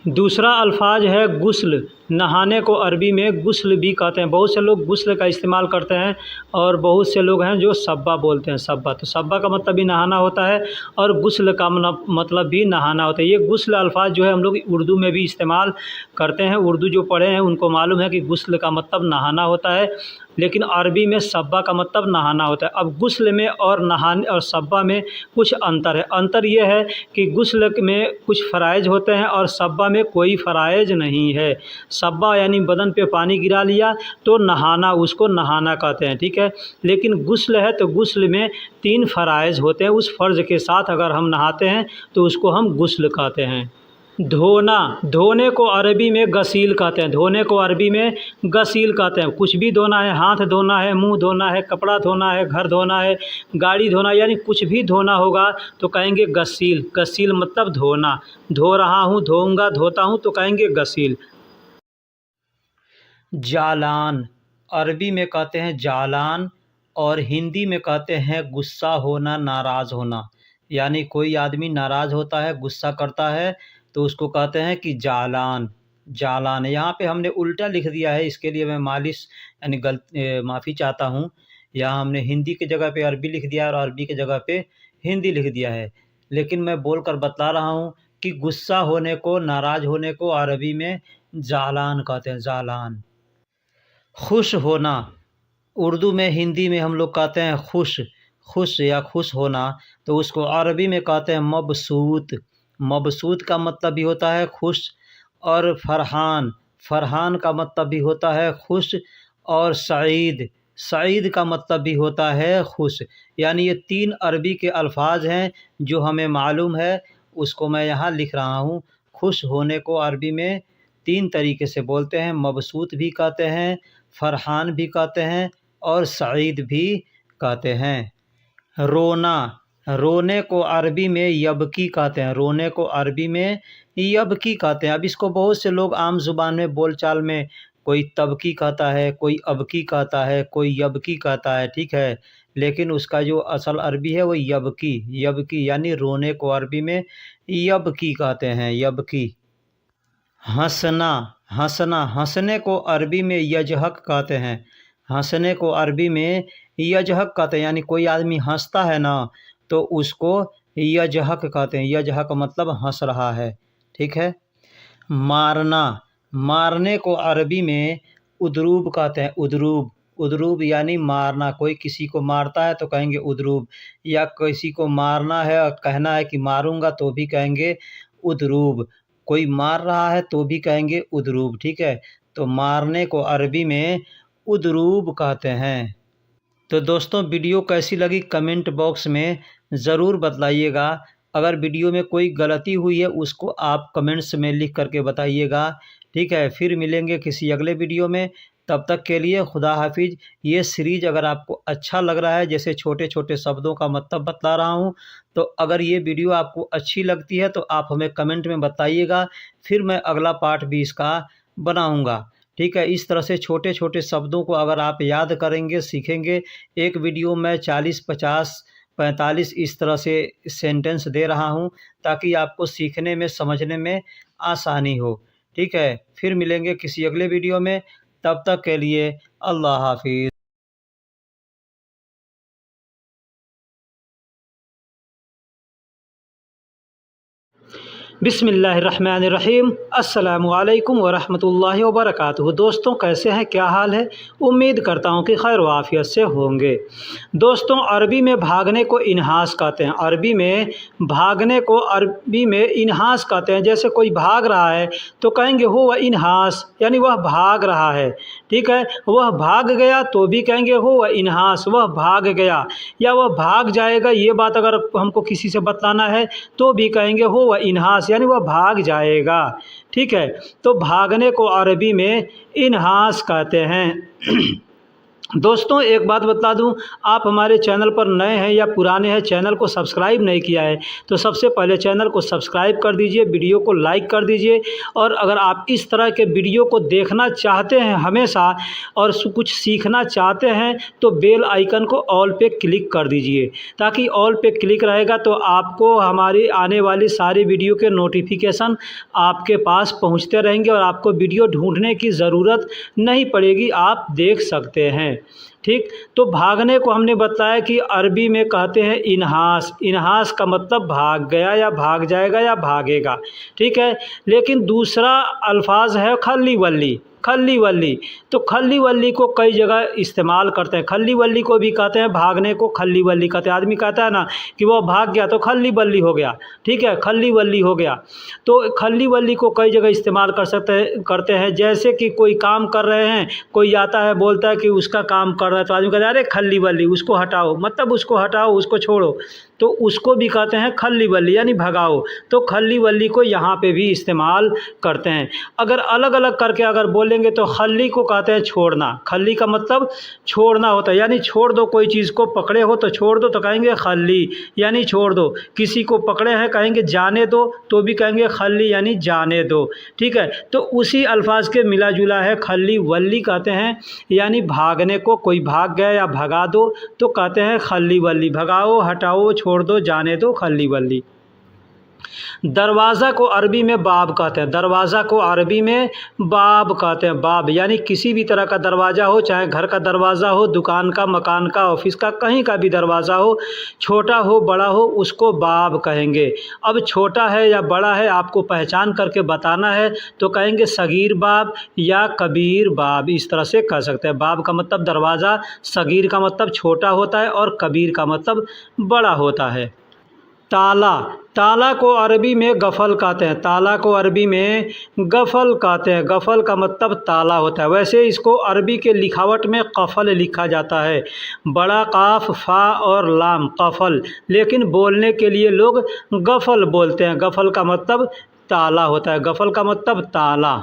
दूसरा अल्फाज है गुस्ल। नहाने को अरबी में गुस्ल भी कहते हैं। बहुत से लोग गुस्ल का इस्तेमाल करते हैं और बहुत से लोग हैं जो सब्बा बोलते हैं। सब्बा, तो सब्बा का मतलब भी नहाना होता है और गुस्ल का मतलब भी नहाना होता है। ये गुस्ल अल्फाज जो है हम लोग उर्दू में भी इस्तेमाल करते हैं। उर्दू जो पढ़े हैं उनको मालूम है कि गुस्ल का मतलब नहाना होता है, लेकिन अरबी में सब्बा का मतलब नहाना होता है। अब गुस्ल में और नहाने और सब्बा में कुछ अंतर है। अंतर ये है कि गुस्ल में कुछ फ़राइज़ होते हैं और सब्बा में कोई फ़राइज़ नहीं है। सब्बा यानी बदन पे पानी गिरा लिया तो नहाना, उसको नहाना कहते हैं, ठीक है। लेकिन गुस्ल है तो गुस्ल में 3 फ़राइज़ होते हैं। उस फ़र्ज़ के साथ अगर हम नहाते हैं तो उसको हम गुस्ल कहते हैं। धोना, धोने को अरबी में गसील कहते हैं। धोने को अरबी में गसील कहते हैं। कुछ भी धोना है, हाथ धोना है, मुंह धोना है, कपड़ा धोना है, घर धोना है, गाड़ी धोना, यानी कुछ भी धोना होगा तो कहेंगे गसील। गसील मतलब धोना। धो रहा हूँ, धोऊंगा, धोता हूँ तो कहेंगे गसील। जालान, अरबी में कहते हैं जालान और हिंदी में कहते हैं गुस्सा होना, नाराज़ होना। यानी कोई आदमी नाराज़ होता है, गुस्सा करता है तो उसको कहते हैं कि जालान। जालान यहाँ पे हमने उल्टा लिख दिया है, इसके लिए मैं माफ़ी चाहता हूँ। यहाँ हमने हिंदी की जगह पे अरबी लिख दिया और अरबी की जगह पे हिंदी लिख दिया है। लेकिन मैं बोल कर बतला रहा हूँ कि गुस्सा होने को, नाराज़ होने को अरबी में जालान कहते हैं, जालान। खुश होना, उर्दू में, हिंदी में हम लोग कहते हैं खुश। खुश या खुश होना, तो उसको अरबी में कहते हैं मबसूत। मबसूत का मतलब भी होता है खुश। और फरहान, फरहान का मतलब भी होता है खुश। और सईद, सईद का मतलब भी होता है खुश। यानी ये 3 अरबी के अल्फाज हैं जो हमें मालूम है, उसको मैं यहाँ लिख रहा हूँ। खुश होने को अरबी में 3 तरीके से बोलते हैं। मबसूत भी कहते हैं, फरहान भी कहते हैं और सईद भी कहते हैं। रोना, रोने को अरबी में यबकी कहते हैं। रोने को अरबी में यबकी कहते हैं। अब इसको बहुत से लोग आम ज़ुबान में, बोलचाल में, कोई तबकी कहता है, कोई अबकी कहता है, कोई यबकी कहता है, ठीक है। लेकिन उसका जो असल अरबी है वो यबकी। यबकी यानी रोने को अरबी में यबकी कहते हैं, यबकी। हंसना, हंसना, हंसने को अरबी में यजहक कहते हैं। हंसने को अरबी में यजहक कहते हैं। यानी कोई आदमी हंसता है ना तो उसको यजहक कहते हैं। यजहक मतलब हंस रहा है, ठीक है। मारना, मारने को अरबी में उदरूब कहते हैं। उदरूब, उदरूब यानी मारना। कोई किसी को मारता है तो कहेंगे उदरूब, या किसी को मारना है और कहना है कि मारूंगा तो भी कहेंगे उदरूब। कोई मार रहा है तो भी कहेंगे उदरूब, ठीक है। तो मारने को अरबी में उदरूब कहते हैं। तो दोस्तों, वीडियो कैसी लगी कमेंट बॉक्स में ज़रूर बतलाइएगा। अगर वीडियो में कोई गलती हुई है उसको आप कमेंट्स में लिख करके बताइएगा, ठीक है। फिर मिलेंगे किसी अगले वीडियो में, तब तक के लिए खुदा हाफिज़। ये सीरीज़ अगर आपको अच्छा लग रहा है, जैसे छोटे छोटे शब्दों का मतलब बतला रहा हूँ, तो अगर ये वीडियो आपको अच्छी लगती है तो आप हमें कमेंट में बताइएगा, फिर मैं अगला पार्ट भी इसका बनाऊँगा, ठीक है। इस तरह से छोटे छोटे शब्दों को अगर आप याद करेंगे, सीखेंगे, एक वीडियो में 40, 50, 45 इस तरह से सेंटेंस दे रहा हूँ ताकि आपको सीखने में, समझने में आसानी हो, ठीक है। फिर मिलेंगे किसी अगले वीडियो में, तब तक के लिए अल्लाह हाफिज़। बिस्मिल्लाहिर्रहमानिर्रहीम। अस्सलामु अलैकुम वरहमतुल्लाहि वबरकातुहू। दोस्तों, कैसे हैं, क्या हाल है? उम्मीद करता हूं कि खैर वाफ़ियत से होंगे। दोस्तों, अरबी में भागने को इन्हास कहते हैं। अरबी में भागने को अरबी में इन्हास कहते हैं। जैसे कोई भाग रहा है तो कहेंगे हुवा इन्हास, यानी वह भाग रहा है, ठीक है। वह भाग गया तो भी कहेंगे हुवा इन्हास, वह भाग गया। या वह भाग जाएगा, ये बात अगर हमको किसी से बतलाना है तो भी कहेंगे हुवा इन्हास, यानी वह भाग जाएगा, ठीक है। तो भागने को अरबी में इन्हास कहते हैं। दोस्तों, एक बात बता दूं, आप हमारे चैनल पर नए हैं या पुराने हैं, चैनल को सब्सक्राइब नहीं किया है तो सबसे पहले चैनल को सब्सक्राइब कर दीजिए, वीडियो को लाइक कर दीजिए। और अगर आप इस तरह के वीडियो को देखना चाहते हैं हमेशा और कुछ सीखना चाहते हैं तो बेल आइकन को ऑल पे क्लिक कर दीजिए, ताकि ऑल पे क्लिक रहेगा तो आपको हमारी आने वाली सारी वीडियो के नोटिफिकेशन आपके पास पहुँचते रहेंगे और आपको वीडियो ढूँढने की ज़रूरत नहीं पड़ेगी, आप देख सकते हैं, ठीक। तो भागने को हमने बताया कि अरबी में कहते हैं इन्हास। इन्हास का मतलब भाग गया या भाग जाएगा या भागेगा, ठीक है। लेकिन दूसरा अल्फाज है खल्ली वल्ली। खल्ली वल्ली, तो खल्ली वल्ली को कई जगह इस्तेमाल करते हैं। खल्ली वल्ली को भी कहते हैं, भागने को खल्ली वल्ली कहते हैं। आदमी कहता है ना कि वो भाग गया तो खल्ली वल्ली हो गया, ठीक है, खल्ली वल्ली हो गया। तो खल्ली वल्ली को कई जगह इस्तेमाल करते हैं। जैसे कि कोई काम कर रहे हैं, कोई आता है बोलता है कि उसका काम कर रहा है तो आदमी कहता है अरे खल्ली वल्ली, उसको हटाओ, मतलब उसको हटाओ, उसको छोड़ो। तो उसको भी कहते हैं खल्ली वल्ली यानी भगाओ। तो खल्ली वल्ली को यहाँ पे भी इस्तेमाल करते हैं। अगर अलग अलग करके अगर बोलेंगे तो खल्ली को कहते हैं छोड़ना। खल्ली का मतलब छोड़ना होता है, यानी छोड़ दो, कोई चीज़ को पकड़े हो तो छोड़ दो तो कहेंगे खल्ली यानी छोड़ दो। किसी को पकड़े हैं कहेंगे जाने दो तो भी कहेंगे खल्ली यानी जाने दो। ठीक है, तो उसी अल्फाज के मिला जुला है खल्ली वल्ली कहते हैं, यानी भागने को, कोई भाग गया या भगा दो तो कहते हैं खल्ली वल्ली। भगाओ, हटाओ, छोड़ दो, जाने दो, खल्ली वल्ली। दरवाज़ा को अरबी में बाब कहते हैं। दरवाज़ा को अरबी में बाब कहते हैं। बाब यानी किसी भी तरह का दरवाज़ा हो, चाहे घर का दरवाज़ा हो, दुकान का, मकान का, ऑफिस का, कहीं का भी दरवाज़ा हो, छोटा हो बड़ा हो, उसको बाब कहेंगे। अब छोटा है या बड़ा है आपको पहचान करके बताना है तो कहेंगे सगीर बाब या कबीर बाब, इस तरह से कह सकते हैं। बाब का मतलब दरवाज़ा, सगीर का मतलब छोटा होता है और कबीर का मतलब बड़ा होता है। ताला, ताला को अरबी में गफ़ल कहते हैं। ताला को अरबी में गफ़ल कहते हैं। गफ़ल का मतलब ताला होता है। वैसे इसको अरबी के लिखावट में क़फ़ल लिखा जाता है, बड़ा काफ, फ़ा और लाम, क़फ़ल, लेकिन बोलने के लिए लोग गफ़ल बोलते हैं। गफ़ल का मतलब ताला होता है। गफ़ल का मतलब ताला।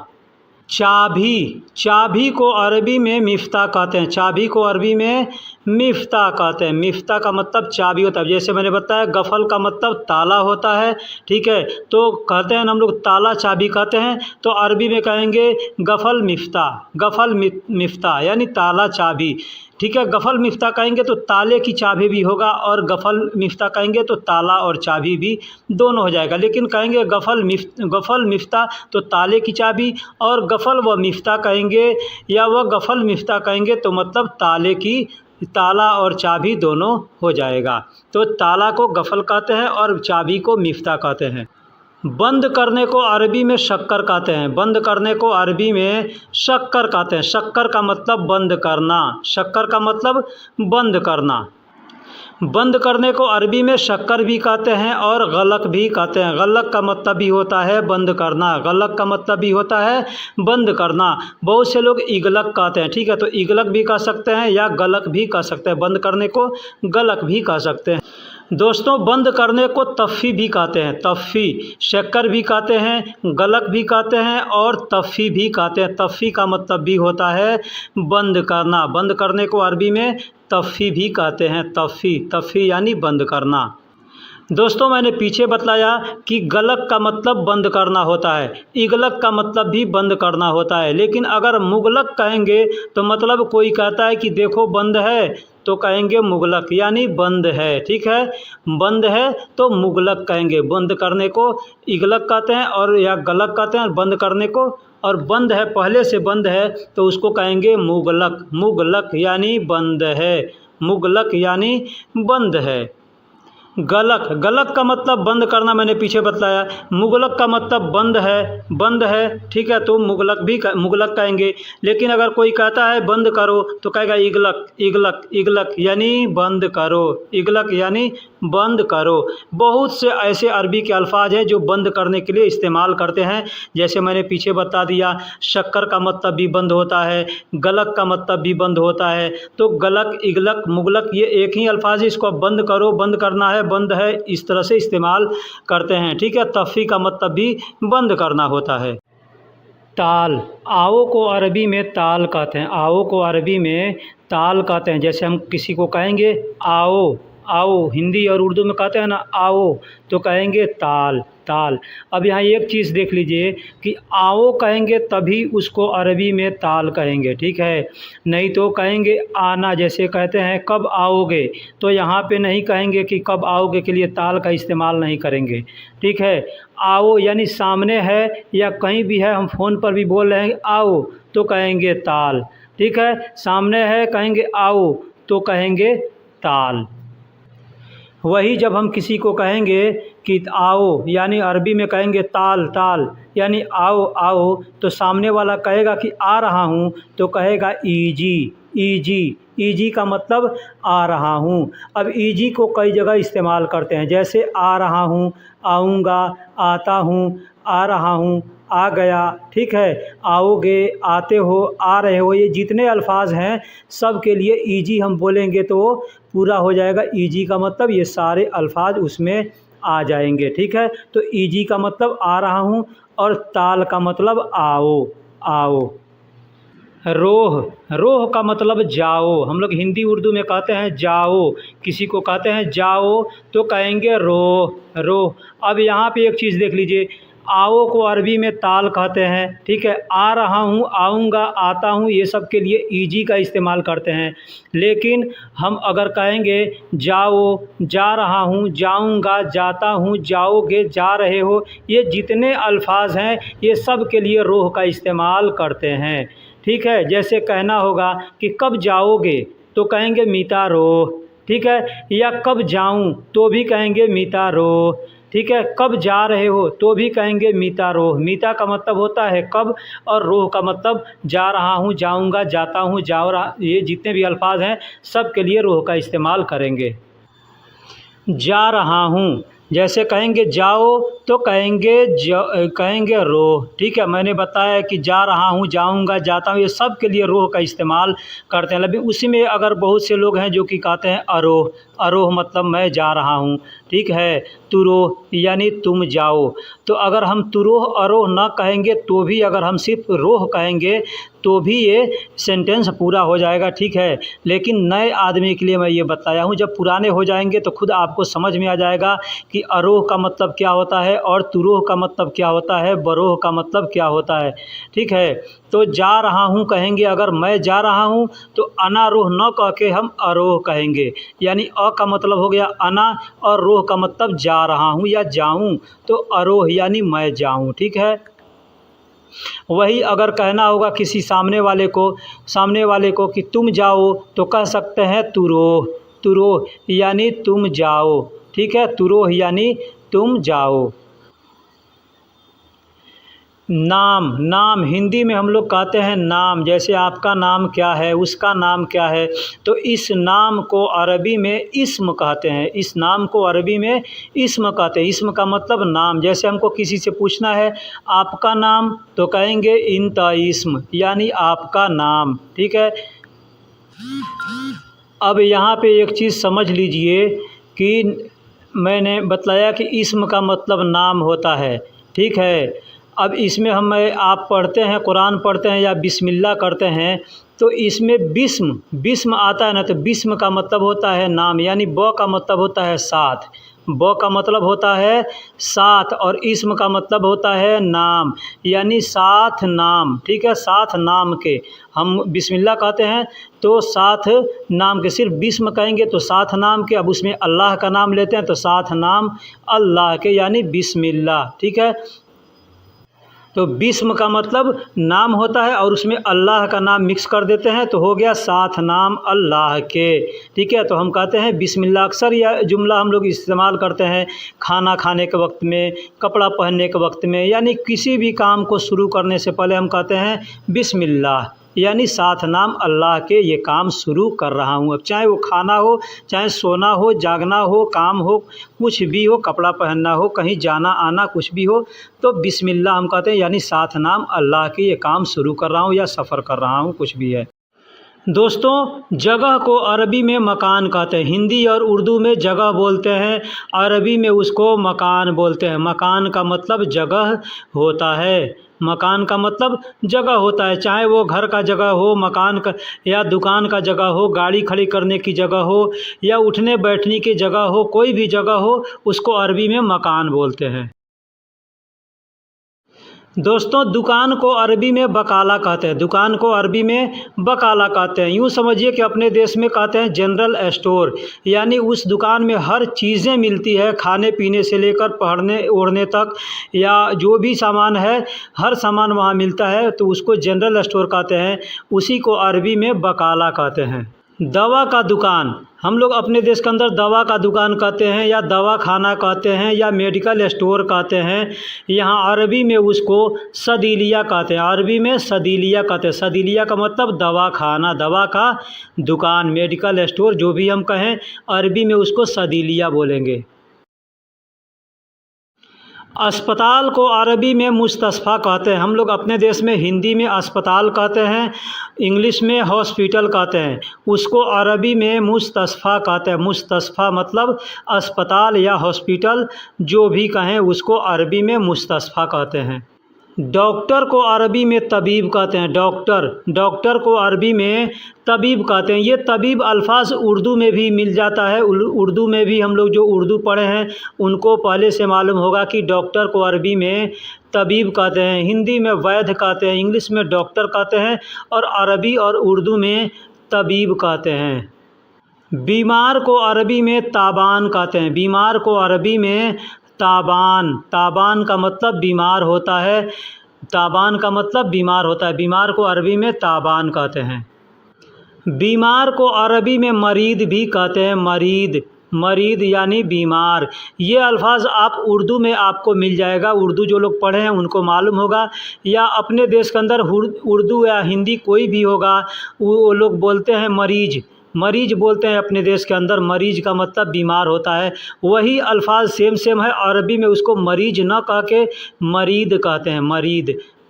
चाबी, चाबी को अरबी में मिफ्ता कहते हैं। चाबी को अरबी में मिफ्ता कहते हैं। मिफ्ता का मतलब चाबी होता है। जैसे मैंने बताया गफ़ल का मतलब ताला होता है, ठीक है, तो कहते हैं हम लोग ताला चाबी कहते हैं, तो अरबी में कहेंगे गफ़ल मिफ्ता। गफ़ल मिफ्ता यानी ताला चाबी, ठीक है। गफ़ल मिफ्ता कहेंगे तो ताले की चाबी भी होगा और गफ़ल मिफ्ता कहेंगे तो ताला और चाबी भी दोनों हो जाएगा। लेकिन कहेंगे गफ़ल मिफ्ता तो ताले की चाबी, और गफ़ल व मिफ्ता कहेंगे या वह गफ़ल मिफ्ता कहेंगे तो मतलब ताले की, ताला और चाबी दोनों हो जाएगा। तो ताला को गफ़ल कहते हैं और चाबी को मिफ्ता कहते हैं। बंद करने को अरबी में शक्कर कहते हैं। बंद करने को अरबी में शक्कर कहते हैं। शक्कर का मतलब बंद करना। शक्कर का मतलब बंद करना। बंद करने को अरबी में शक्कर भी कहते हैं और गलक भी कहते हैं। गलक का मतलब भी होता है बंद करना। गलक का मतलब भी होता है बंद करना। बहुत से लोग इगलक कहते हैं, ठीक है, तो इगलक भी कह सकते हैं या गलक भी कह सकते हैं। बंद करने को गलक भी कह सकते हैं। दोस्तों, बंद करने को तफ़्फ़ी भी कहते हैं। तफ़्फ़ी, शक्कर भी कहते हैं, गलक भी कहते हैं और तफ़्फ़ी भी कहते हैं। तफ़्फ़ी का मतलब भी होता है बंद करना। बंद करने को अरबी में तफ़्फ़ी भी कहते हैं। तफ़्फ़ी, तफ़्फ़ी यानी बंद करना। दोस्तों, मैंने पीछे बताया कि गलक का मतलब बंद करना होता है, इगलक का मतलब भी बंद करना होता है। लेकिन अगर मुगलक कहेंगे तो मतलब कोई कहता है कि देखो बंद है तो कहेंगे मुगलक यानी बंद है, ठीक है। बंद है तो मुगलक कहेंगे। बंद करने को इगलक कहते हैं और या गलक कहते हैं, बंद करने को, और बंद है पहले से बंद है तो उसको कहेंगे मुगलक। मुगलक यानी बंद है। मुगलक यानी बंद है। गलक, गलक का मतलब बंद करना मैंने पीछे बताया। मुगलक का मतलब बंद है, बंद है, ठीक है, तो मुगलक भी मुगलक कहेंगे। लेकिन अगर कोई कहता है बंद करो तो कहेगा इगलक। इगलक, इगलक यानी बंद करो। इगलक यानी बंद करो। बहुत से ऐसे अरबी के अल्फाज हैं जो बंद करने के लिए इस्तेमाल करते हैं। जैसे मैंने पीछे बता दिया, शक्कर का मतलब भी बंद होता है, गलक का मतलब भी बंद होता है। तो गलक, इगलक, मुगलक ये एक ही अल्फाज है, इसको बंद करो, बंद करना है, बंद है, इस तरह से इस्तेमाल करते हैं, ठीक है। तफ़्फ़ी का मतलब भी बंद करना होता है। ताल, आओ को अरबी में ताल कहते हैं। आओ को अरबी में ताल कहते हैं। जैसे हम किसी को कहेंगे आओ, आओ, हिंदी और उर्दू में कहते हैं ना आओ, तो कहेंगे ताल, ताल। अब यहाँ एक चीज़ देख लीजिए कि आओ कहेंगे तभी उसको अरबी में ताल कहेंगे, ठीक है। नहीं तो कहेंगे आना, जैसे कहते हैं कब आओगे, तो यहाँ पे नहीं कहेंगे कि कब आओगे के लिए ताल का इस्तेमाल नहीं करेंगे, ठीक है। आओ यानी सामने है या कहीं भी है, हम फ़ोन पर भी बोल रहे हैं आओ तो कहेंगे ताल, ठीक है। सामने है कहेंगे आओ तो कहेंगे ताल। वही जब हम किसी को कहेंगे कि आओ यानी अरबी में कहेंगे ताल, ताल यानी आओ, आओ, तो सामने वाला कहेगा कि आ रहा हूँ तो कहेगा ईजी, ईजी। ईजी का मतलब आ रहा हूँ। अब ईजी को कई जगह इस्तेमाल करते हैं, जैसे आ रहा हूँ, आऊँगा, आता हूँ, आ रहा हूँ, आ गया, ठीक है, आओगे, आते हो, आ रहे हो, ये जितने अल्फाज हैं सब के लिए ईजी हम बोलेंगे तो वो पूरा हो जाएगा। ईजी का मतलब ये सारे अल्फाज उसमें आ जाएंगे, ठीक है। तो ईजी का मतलब आ रहा हूँ और ताल का मतलब आओ, आओ। रोह, रोह का मतलब जाओ। हम लोग हिंदी उर्दू में कहते हैं जाओ, किसी को कहते हैं जाओ तो कहेंगे रोह, रोह। अब यहाँ पे एक चीज़ देख लीजिए, आओ को अरबी में ताल कहते हैं, ठीक है। आ रहा हूँ, आऊँगा, आता हूँ, ये सब के लिए ईजी का इस्तेमाल करते हैं। लेकिन हम अगर कहेंगे जाओ, जा रहा हूँ, जाऊँगा, जाता हूँ, जाओगे, जा रहे हो, ये जितने अल्फाज हैं ये सब के लिए रोह का इस्तेमाल करते हैं, ठीक है। जैसे कहना होगा कि कब जाओगे तो कहेंगे मीता रोह, ठीक है। या कब जाऊं तो भी कहेंगे मीता रोह, ठीक है। कब जा रहे हो तो भी कहेंगे मीता रोह। मीता का मतलब होता है कब, और रोह का मतलब जा रहा हूँ, जाऊंगा, जाता हूँ, जा रहा, ये जितने भी अल्फाज हैं सब के लिए रोह का इस्तेमाल करेंगे। जा रहा हूँ, जैसे कहेंगे जाओ तो कहेंगे रोह, ठीक है। मैंने बताया कि जा रहा हूँ, जाऊँगा, जाता हूँ, ये सब के लिए रोह का इस्तेमाल करते हैं। लेकिन उसी में अगर बहुत से लोग हैं जो कि कहते हैं अरोह, अरोह मतलब मैं जा रहा हूँ, ठीक है। तुरोह यानी तुम जाओ। तो अगर हम तुरोह अरोह ना कहेंगे तो भी, अगर हम सिर्फ रोह कहेंगे तो भी ये सेंटेंस पूरा हो जाएगा, ठीक है। लेकिन नए आदमी के लिए मैं ये बताया हूँ, जब पुराने हो जाएंगे तो खुद आपको समझ में आ जाएगा कि अरोह का मतलब क्या होता है और तुरोह का मतलब क्या होता है, बरोह का मतलब क्या होता है, ठीक है। तो जा रहा हूँ कहेंगे, अगर मैं जा रहा हूँ तो अना रोह न कह के हम अरोह कहेंगे, यानी अ का मतलब हो गया अना और रोह का मतलब जा रहा हूँ या जाऊँ, तो अरोह यानी मैं जाऊँ, ठीक है। वही अगर कहना होगा किसी सामने वाले को कि तुम जाओ तो कह सकते हैं तुरोह, तुरोह यानी तुम जाओ, ठीक है। तुरोह यानी तुम जाओ। नाम, नाम हिंदी में हम लोग कहते हैं नाम। जैसे आपका नाम क्या है, उसका नाम क्या है, तो इस नाम को अरबी में इस्म कहते हैं। इस नाम को अरबी में इस्म कहते हैं। इस्म का मतलब नाम। जैसे हमको किसी से पूछना है आपका नाम तो कहेंगे इंता इस्म, यानी आपका नाम, ठीक है। अब यहाँ पे एक चीज़ समझ लीजिए कि मैंने बतलाया कि इस्म का मतलब नाम होता है, ठीक है। अब इसमें आप पढ़ते हैं, कुरान पढ़ते हैं या बिस्मिल्लाह करते हैं तो इसमें बिस्म, बिस्म आता है ना, तो बिस्म का मतलब होता है नाम, यानी ब का मतलब होता है साथ, ब का मतलब होता है साथ, और इस्म का मतलब होता है नाम, यानी साथ नाम, ठीक है। साथ नाम के हम बिस्मिल्लाह कहते हैं तो साथ नाम के, सिर्फ बिस्म कहेंगे तो साथ नाम के। अब उसमें अल्लाह का नाम लेते हैं तो साथ नाम अल्लाह के, यानी बिस्मिल्लाह, ठीक है। तो बिस्म का मतलब नाम होता है और उसमें अल्लाह का नाम मिक्स कर देते हैं तो हो गया साथ नाम अल्लाह के, ठीक है। तो हम कहते हैं बिस्मिल्लाह। अक्सर यह जुमला हम लोग इस्तेमाल करते हैं खाना खाने के वक्त में, कपड़ा पहनने के वक्त में, यानी किसी भी काम को शुरू करने से पहले हम कहते हैं बिस्मिल्लाह, यानी साथ नाम अल्लाह के ये काम शुरू कर रहा हूँ। अब चाहे वो खाना हो, चाहे सोना हो, जागना हो, काम हो, कुछ भी हो, कपड़ा पहनना हो, कहीं जाना आना कुछ भी हो, तो बिस्मिल्लाह हम कहते हैं, यानी साथ नाम अल्लाह के ये काम शुरू कर रहा हूँ या सफ़र कर रहा हूँ, कुछ भी है। दोस्तों, जगह को अरबी में मकान कहते हैं। हिंदी और उर्दू में जगह बोलते हैं, अरबी में उसको मकान बोलते हैं। मकान का मतलब जगह होता है, मकान का मतलब जगह होता है। चाहे वो घर का जगह हो, मकान का, या दुकान का जगह हो, गाड़ी खड़ी करने की जगह हो, या उठने बैठने की जगह हो, कोई भी जगह हो, उसको अरबी में मकान बोलते हैं। दोस्तों, दुकान को अरबी में बकाला कहते हैं। दुकान को अरबी में बकाला कहते हैं। यूँ समझिए कि अपने देश में कहते हैं जनरल स्टोर, यानी उस दुकान में हर चीज़ें मिलती है, खाने पीने से लेकर पहनने ओढ़ने तक, या जो भी सामान है हर सामान वहाँ मिलता है, तो उसको जनरल स्टोर कहते हैं। उसी को अरबी में बकाला कहते हैं। दवा का दुकान, हम लोग अपने देश के अंदर दवा का दुकान कहते हैं, या दवा खाना कहते हैं, या मेडिकल स्टोर कहते हैं। यहाँ अरबी में उसको सदीलिया कहते हैं। अरबी में सदीलिया कहते हैं। सदीलिया का मतलब दवा खाना, दवा का दुकान, मेडिकल स्टोर, जो भी हम कहें, अरबी में उसको सदीलिया बोलेंगे। अस्पताल को अरबी में मुस्तशफ़ा कहते हैं। हम लोग अपने देश में हिंदी में अस्पताल कहते हैं, इंग्लिश में हॉस्पिटल कहते हैं, उसको अरबी में मुस्तशफ़ा कहते हैं। मुस्तशफ़ा मतलब अस्पताल या हॉस्पिटल, जो भी कहें उसको अरबी में मुस्तशफ़ा कहते हैं। डॉक्टर को अरबी में तबीब कहते हैं। डॉक्टर को अरबी में तबीब कहते हैं। ये तबीब अल्फाज उर्दू में भी मिल जाता है। उर्दू में भी हम लोग जो उर्दू पढ़े हैं उनको पहले से मालूम होगा कि डॉक्टर को अरबी में तबीब कहते हैं, हिंदी में वैद्य कहते हैं, इंग्लिश में डॉक्टर कहते हैं और अरबी और उर्दू में तबीब कहते हैं। बीमार को अरबी में ताबान कहते हैं। बीमार को अरबी में ताबान का मतलब बीमार होता है। ताबान का मतलब बीमार होता है। बीमार को अरबी में ताबान कहते हैं। बीमार को अरबी में मरीद भी कहते हैं। मरीद यानी बीमार। ये अल्फाज आप उर्दू में आपको मिल जाएगा। उर्दू जो लोग पढ़े हैं उनको मालूम होगा, या अपने देश के अंदर उर्दू या हिंदी कोई भी होगा, वो लोग बोलते हैं मरीज बोलते हैं अपने देश के अंदर। मरीज का मतलब बीमार होता है। वही अल्फाज सेम है। अरबी में उसको मरीज न कह के मरीद कहते हैं।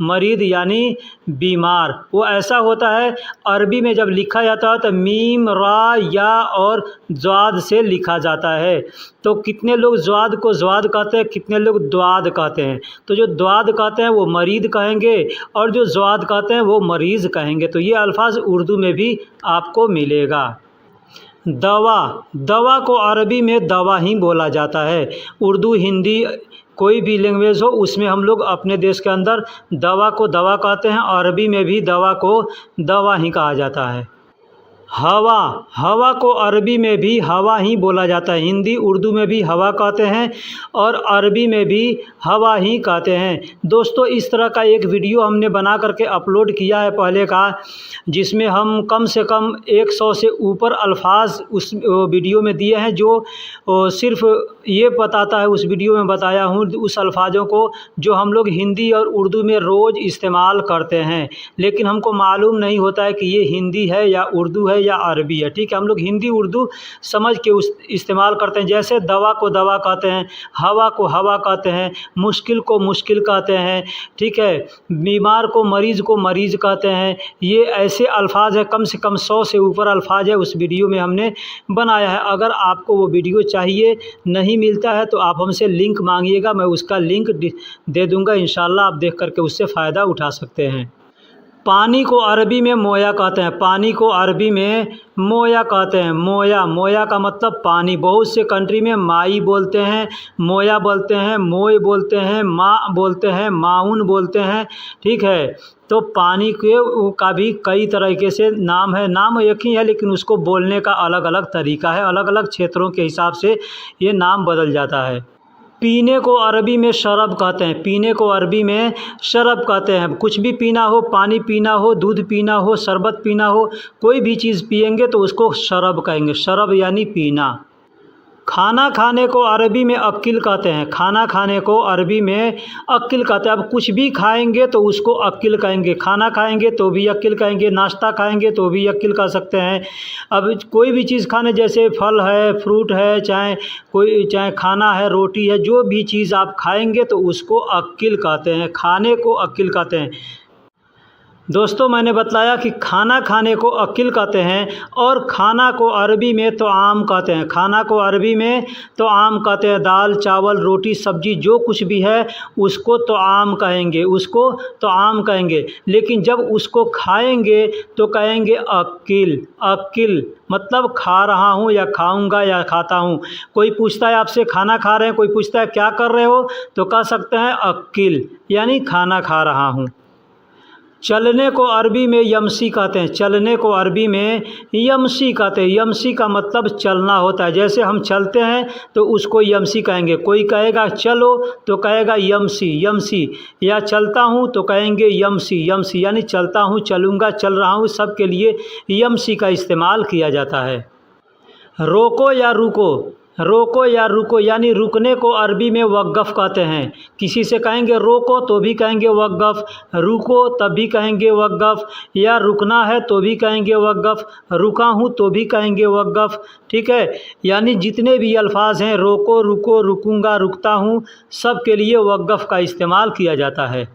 मरीद यानी बीमार। वो ऐसा होता है, अरबी में जब लिखा जाता है तो मीम, रा, या और ज़्वाद से लिखा जाता है। तो कितने लोग ज़्वाद को ज़्वाद कहते हैं, कितने लोग द्वाद कहते हैं। तो जो द्वाद कहते हैं वो मरीद कहेंगे और जो ज़्वाद कहते हैं वो मरीज़ कहेंगे। तो ये अल्फाज उर्दू में भी आपको मिलेगा। दवा को अरबी में दवा ही बोला जाता है। उर्दू, हिंदी, कोई भी लैंग्वेज हो उसमें हम लोग अपने देश के अंदर दवा को दवा कहते हैं। अरबी में भी दवा को दवा ही कहा जाता है। हवा को अरबी में भी हवा ही बोला जाता है। हिंदी, उर्दू में भी हवा कहते हैं और अरबी में भी हवा ही कहते हैं। दोस्तों, इस तरह का एक वीडियो हमने बना करके अपलोड किया है पहले का, जिसमें हम कम से कम 100 से ऊपर अल्फाज उस वीडियो में दिए हैं, जो सिर्फ ये बताता है, उस वीडियो में बताया हूँ उस अल्फाजों को जो हम लोग हिंदी और उर्दू में रोज़ इस्तेमाल करते हैं, लेकिन हमको मालूम नहीं होता है कि ये हिंदी है या उर्दू है या अरबी है। ठीक है, हम लोग हिंदी उर्दू समझ के उस इस्तेमाल करते हैं। जैसे दवा को दवा कहते हैं, हवा को हवा कहते हैं, मुश्किल को मुश्किल कहते हैं। ठीक है, बीमार को मरीज़ कहते हैं। ये ऐसे अल्फाज है, कम से कम 100 से ऊपर अल्फाज है उस वीडियो में हमने बनाया है। अगर आपको वो वीडियो चाहिए, नहीं मिलता है, तो आप हमसे लिंक मांगिएगा, मैं उसका लिंक दे दूँगा। इंशाल्लाह आप देख करके उससे फ़ायदा उठा सकते हैं। पानी को अरबी में मोया कहते हैं। पानी को अरबी में मोया कहते हैं। मोया का मतलब पानी। बहुत से कंट्री में माई बोलते हैं, मोया बोलते हैं, मोय बोलते हैं, माँ बोलते हैं, माउन बोलते हैं। ठीक है, तो पानी के का भी कई तरीके से नाम है। नाम एक ही है, लेकिन उसको बोलने का अलग अलग तरीका है। अलग अलग क्षेत्रों के हिसाब से ये नाम बदल जाता है। पीने को अरबी में शरब कहते हैं। पीने को अरबी में शरब कहते हैं। कुछ भी पीना हो, पानी पीना हो, दूध पीना हो, शरबत पीना हो, कोई भी चीज़ पिएंगे तो उसको शरब कहेंगे। शरब यानी पीना। खाना खाने को अरबी में अक्किल कहते हैं। खाना खाने को अरबी में अक्किल कहते हैं। अब कुछ भी खाएंगे तो उसको अक्किल कहेंगे। खाना खाएंगे तो भी अक्किल कहेंगे, नाश्ता खाएंगे तो भी अक्किल कह सकते हैं। अब कोई भी चीज़ खाने, जैसे फल है, फ्रूट है, चाहे खाना है, रोटी है, जो भी चीज़ आप खाएंगे तो उसको अक्किल कहते हैं। खाने को अक्किल कहते हैं। दोस्तों, मैंने बताया कि खाना खाने को अक्किल कहते हैं और खाना को अरबी में तो आम कहते हैं। खाना को अरबी में तो आम कहते हैं। दाल, चावल, रोटी, सब्जी जो कुछ भी है उसको तो आम कहेंगे, उसको तो आम कहेंगे। लेकिन जब उसको खाएंगे तो कहेंगे अक्किल मतलब खा रहा हूँ या खाऊंगा या खाता हूँ। कोई पूछता है आपसे खाना खा रहे हैं, कोई पूछता है क्या कर रहे हो, तो कह सकते हैं अक्किल, यानी खाना खा रहा हूँ। चलने को अरबी में यमसी कहते हैं। चलने को अरबी में यमसी कहते हैं। यमसी का मतलब चलना होता है। जैसे हम चलते हैं तो उसको यमसी कहेंगे। कोई कहेगा चलो तो कहेगा यमसी, या चलता हूँ तो कहेंगे यमसी, यानी चलता हूँ, चलूँगा, चल रहा हूँ, सब के लिए यमसी का इस्तेमाल किया जाता है। रोको या रुको। रोको या रुको यानी रुकने को अरबी में वक़्फ़ कहते हैं। किसी से कहेंगे रोको तो भी कहेंगे वक़्फ़, रुको तब भी कहेंगे वक़्फ़, या रुकना है तो भी कहेंगे वक़्फ़, रुका हूँ तो भी कहेंगे वक़्फ़। ठीक है, यानी जितने भी अल्फाज हैं रोको, रुको, रुकूंगा, रुकता हूँ, सब के लिए वक़्फ़ का इस्तेमाल किया जाता है।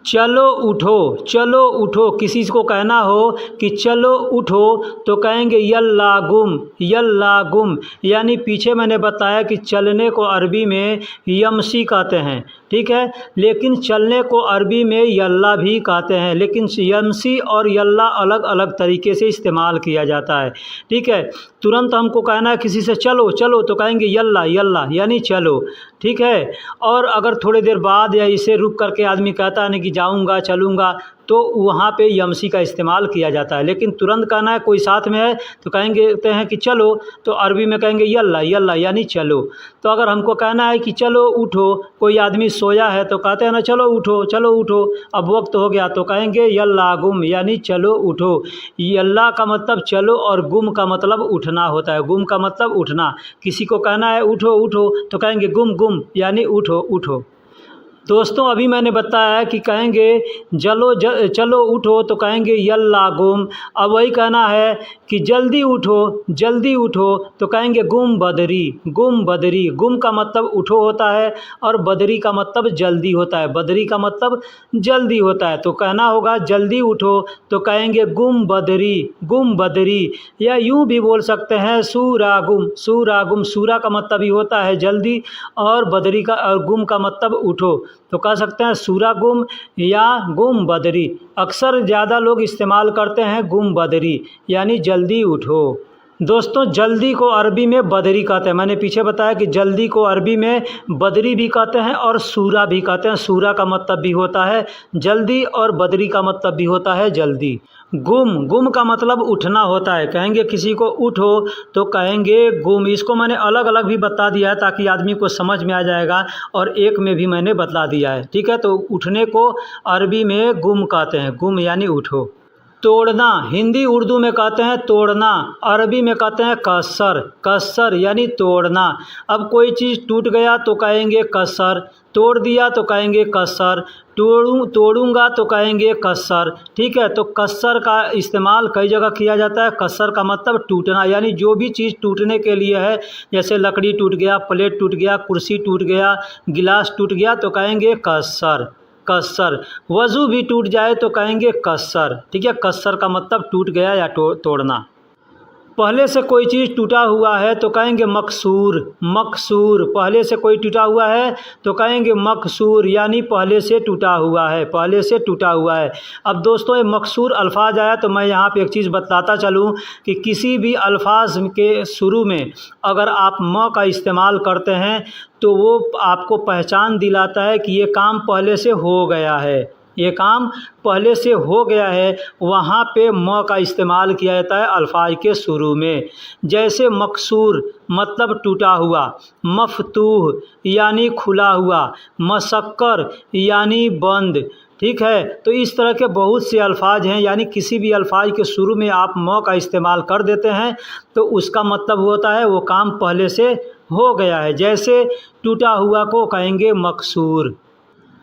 चलो उठो, चलो उठो, किसी को कहना हो कि चलो उठो तो कहेंगे यल्ला गुम, यल्ला गुम, यानी पीछे मैंने बताया कि चलने को अरबी में यमसी कहते हैं। ठीक है, लेकिन चलने को अरबी में यल्ला भी कहते हैं, लेकिन यमसी और यल्ला अलग अलग तरीके से इस्तेमाल किया जाता है। ठीक है, तुरंत हमको कहना है किसी से चलो चलो तो कहेंगे यल्ला, यल्ला यानी चलो। ठीक है, और अगर थोड़ी देर बाद या इसे रुक करके आदमी कहता है ना कि जाऊंगा, चलूंगा, तो वहाँ पे यमसी का इस्तेमाल किया जाता है। लेकिन तुरंत कहना है कोई साथ में है तो कहते हैं कि चलो, तो अरबी में कहेंगे यल्ला, यल्ला यानी चलो। तो अगर हमको कहना है कि चलो उठो, कोई आदमी सोया है तो कहते हैं ना चलो उठो, चलो उठो, अब वक्त हो गया तो कहेंगे यल्ला गुम यानी चलो उठो। यल्ला का मतलब चलो और गुम का मतलब उठना होता है। गुम का मतलब उठना, किसी को कहना है उठो उठो तो कहेंगे गुम गुम यानी उठो उठो। दोस्तों अभी मैंने बताया कि कहेंगे चलो उठो तो कहेंगे यल्ला गुम। अब वही कहना है कि जल्दी उठो, जल्दी उठो तो कहेंगे गुम बदरी, गुम बदरी। गुम का मतलब उठो होता है और बदरी का मतलब जल्दी होता है। बदरी का मतलब जल्दी होता है, तो कहना होगा जल्दी उठो तो कहेंगे गुम बदरी, गुम बदरी। या यूँ भी बोल सकते हैं सूरा गुम, सूरा गुम। सूरा का मतलब ही होता है जल्दी और बदरी का और गुम का मतलब उठो, तो कह सकते हैं सूरा गुम या गुम बदरी। अक्सर ज़्यादा लोग इस्तेमाल करते हैं गुम बदरी यानी जल्दी उठो। दोस्तों जल्दी को अरबी में बदरी कहते हैं। मैंने पीछे बताया कि जल्दी को अरबी में बदरी भी कहते हैं और सूरा भी कहते हैं। सूरा का मतलब भी होता है जल्दी और बदरी का मतलब भी होता है जल्दी। गुम, गुम का मतलब उठना होता है। कहेंगे किसी को उठो तो कहेंगे गुम। इसको मैंने अलग अलग भी बता दिया है ताकि आदमी को समझ में आ जाएगा, और एक में भी मैंने बता दिया है। ठीक है, तो उठने को अरबी में गुम कहते हैं, गुम यानी उठो। तोड़ना, हिंदी उर्दू में कहते हैं तोड़ना, अरबी में कहते हैं कसर, कसर यानी तोड़ना। अब कोई चीज़ टूट गया तो कहेंगे कसर, तोड़ दिया तो कहेंगे कसर, तोड़ूंगा तो कहेंगे कसर। ठीक है, तो कसर का इस्तेमाल कई जगह किया जाता है। कसर का मतलब टूटना, यानी जो भी चीज़ टूटने के लिए है, जैसे लकड़ी टूट गया, प्लेट टूट गया, कुर्सी टूट गया, गिलास टूट गया तो कहेंगे कसर, कसर। वज़ू भी टूट जाए तो कहेंगे कसर। ठीक है, कसर का मतलब टूट गया या तोड़ना। पहले से कोई चीज़ टूटा हुआ है तो कहेंगे मकसूर, मकसूर। पहले से कोई टूटा हुआ है तो कहेंगे मकसूर यानी पहले से टूटा हुआ है, पहले से टूटा हुआ है। अब दोस्तों ये मकसूर अल्फाज आया तो मैं यहाँ पे एक चीज़ बताता चलूँ कि किसी भी अल्फाज के शुरू में अगर आप म का इस्तेमाल करते हैं तो वो आपको पहचान दिलाता है कि ये काम पहले से हो गया है, ये काम पहले से हो गया है। वहाँ पे म का इस्तेमाल किया जाता है अल्फाज के शुरू में। जैसे मकसूर मतलब टूटा हुआ, मफतूह यानी खुला हुआ, मशक्कर यानी बंद। ठीक है, तो इस तरह के बहुत से अल्फाज हैं, यानी किसी भी अल्फाज के शुरू में आप म का इस्तेमाल कर देते हैं तो उसका मतलब होता है वो काम पहले से हो गया है। जैसे टूटा हुआ को कहेंगे मकसूर।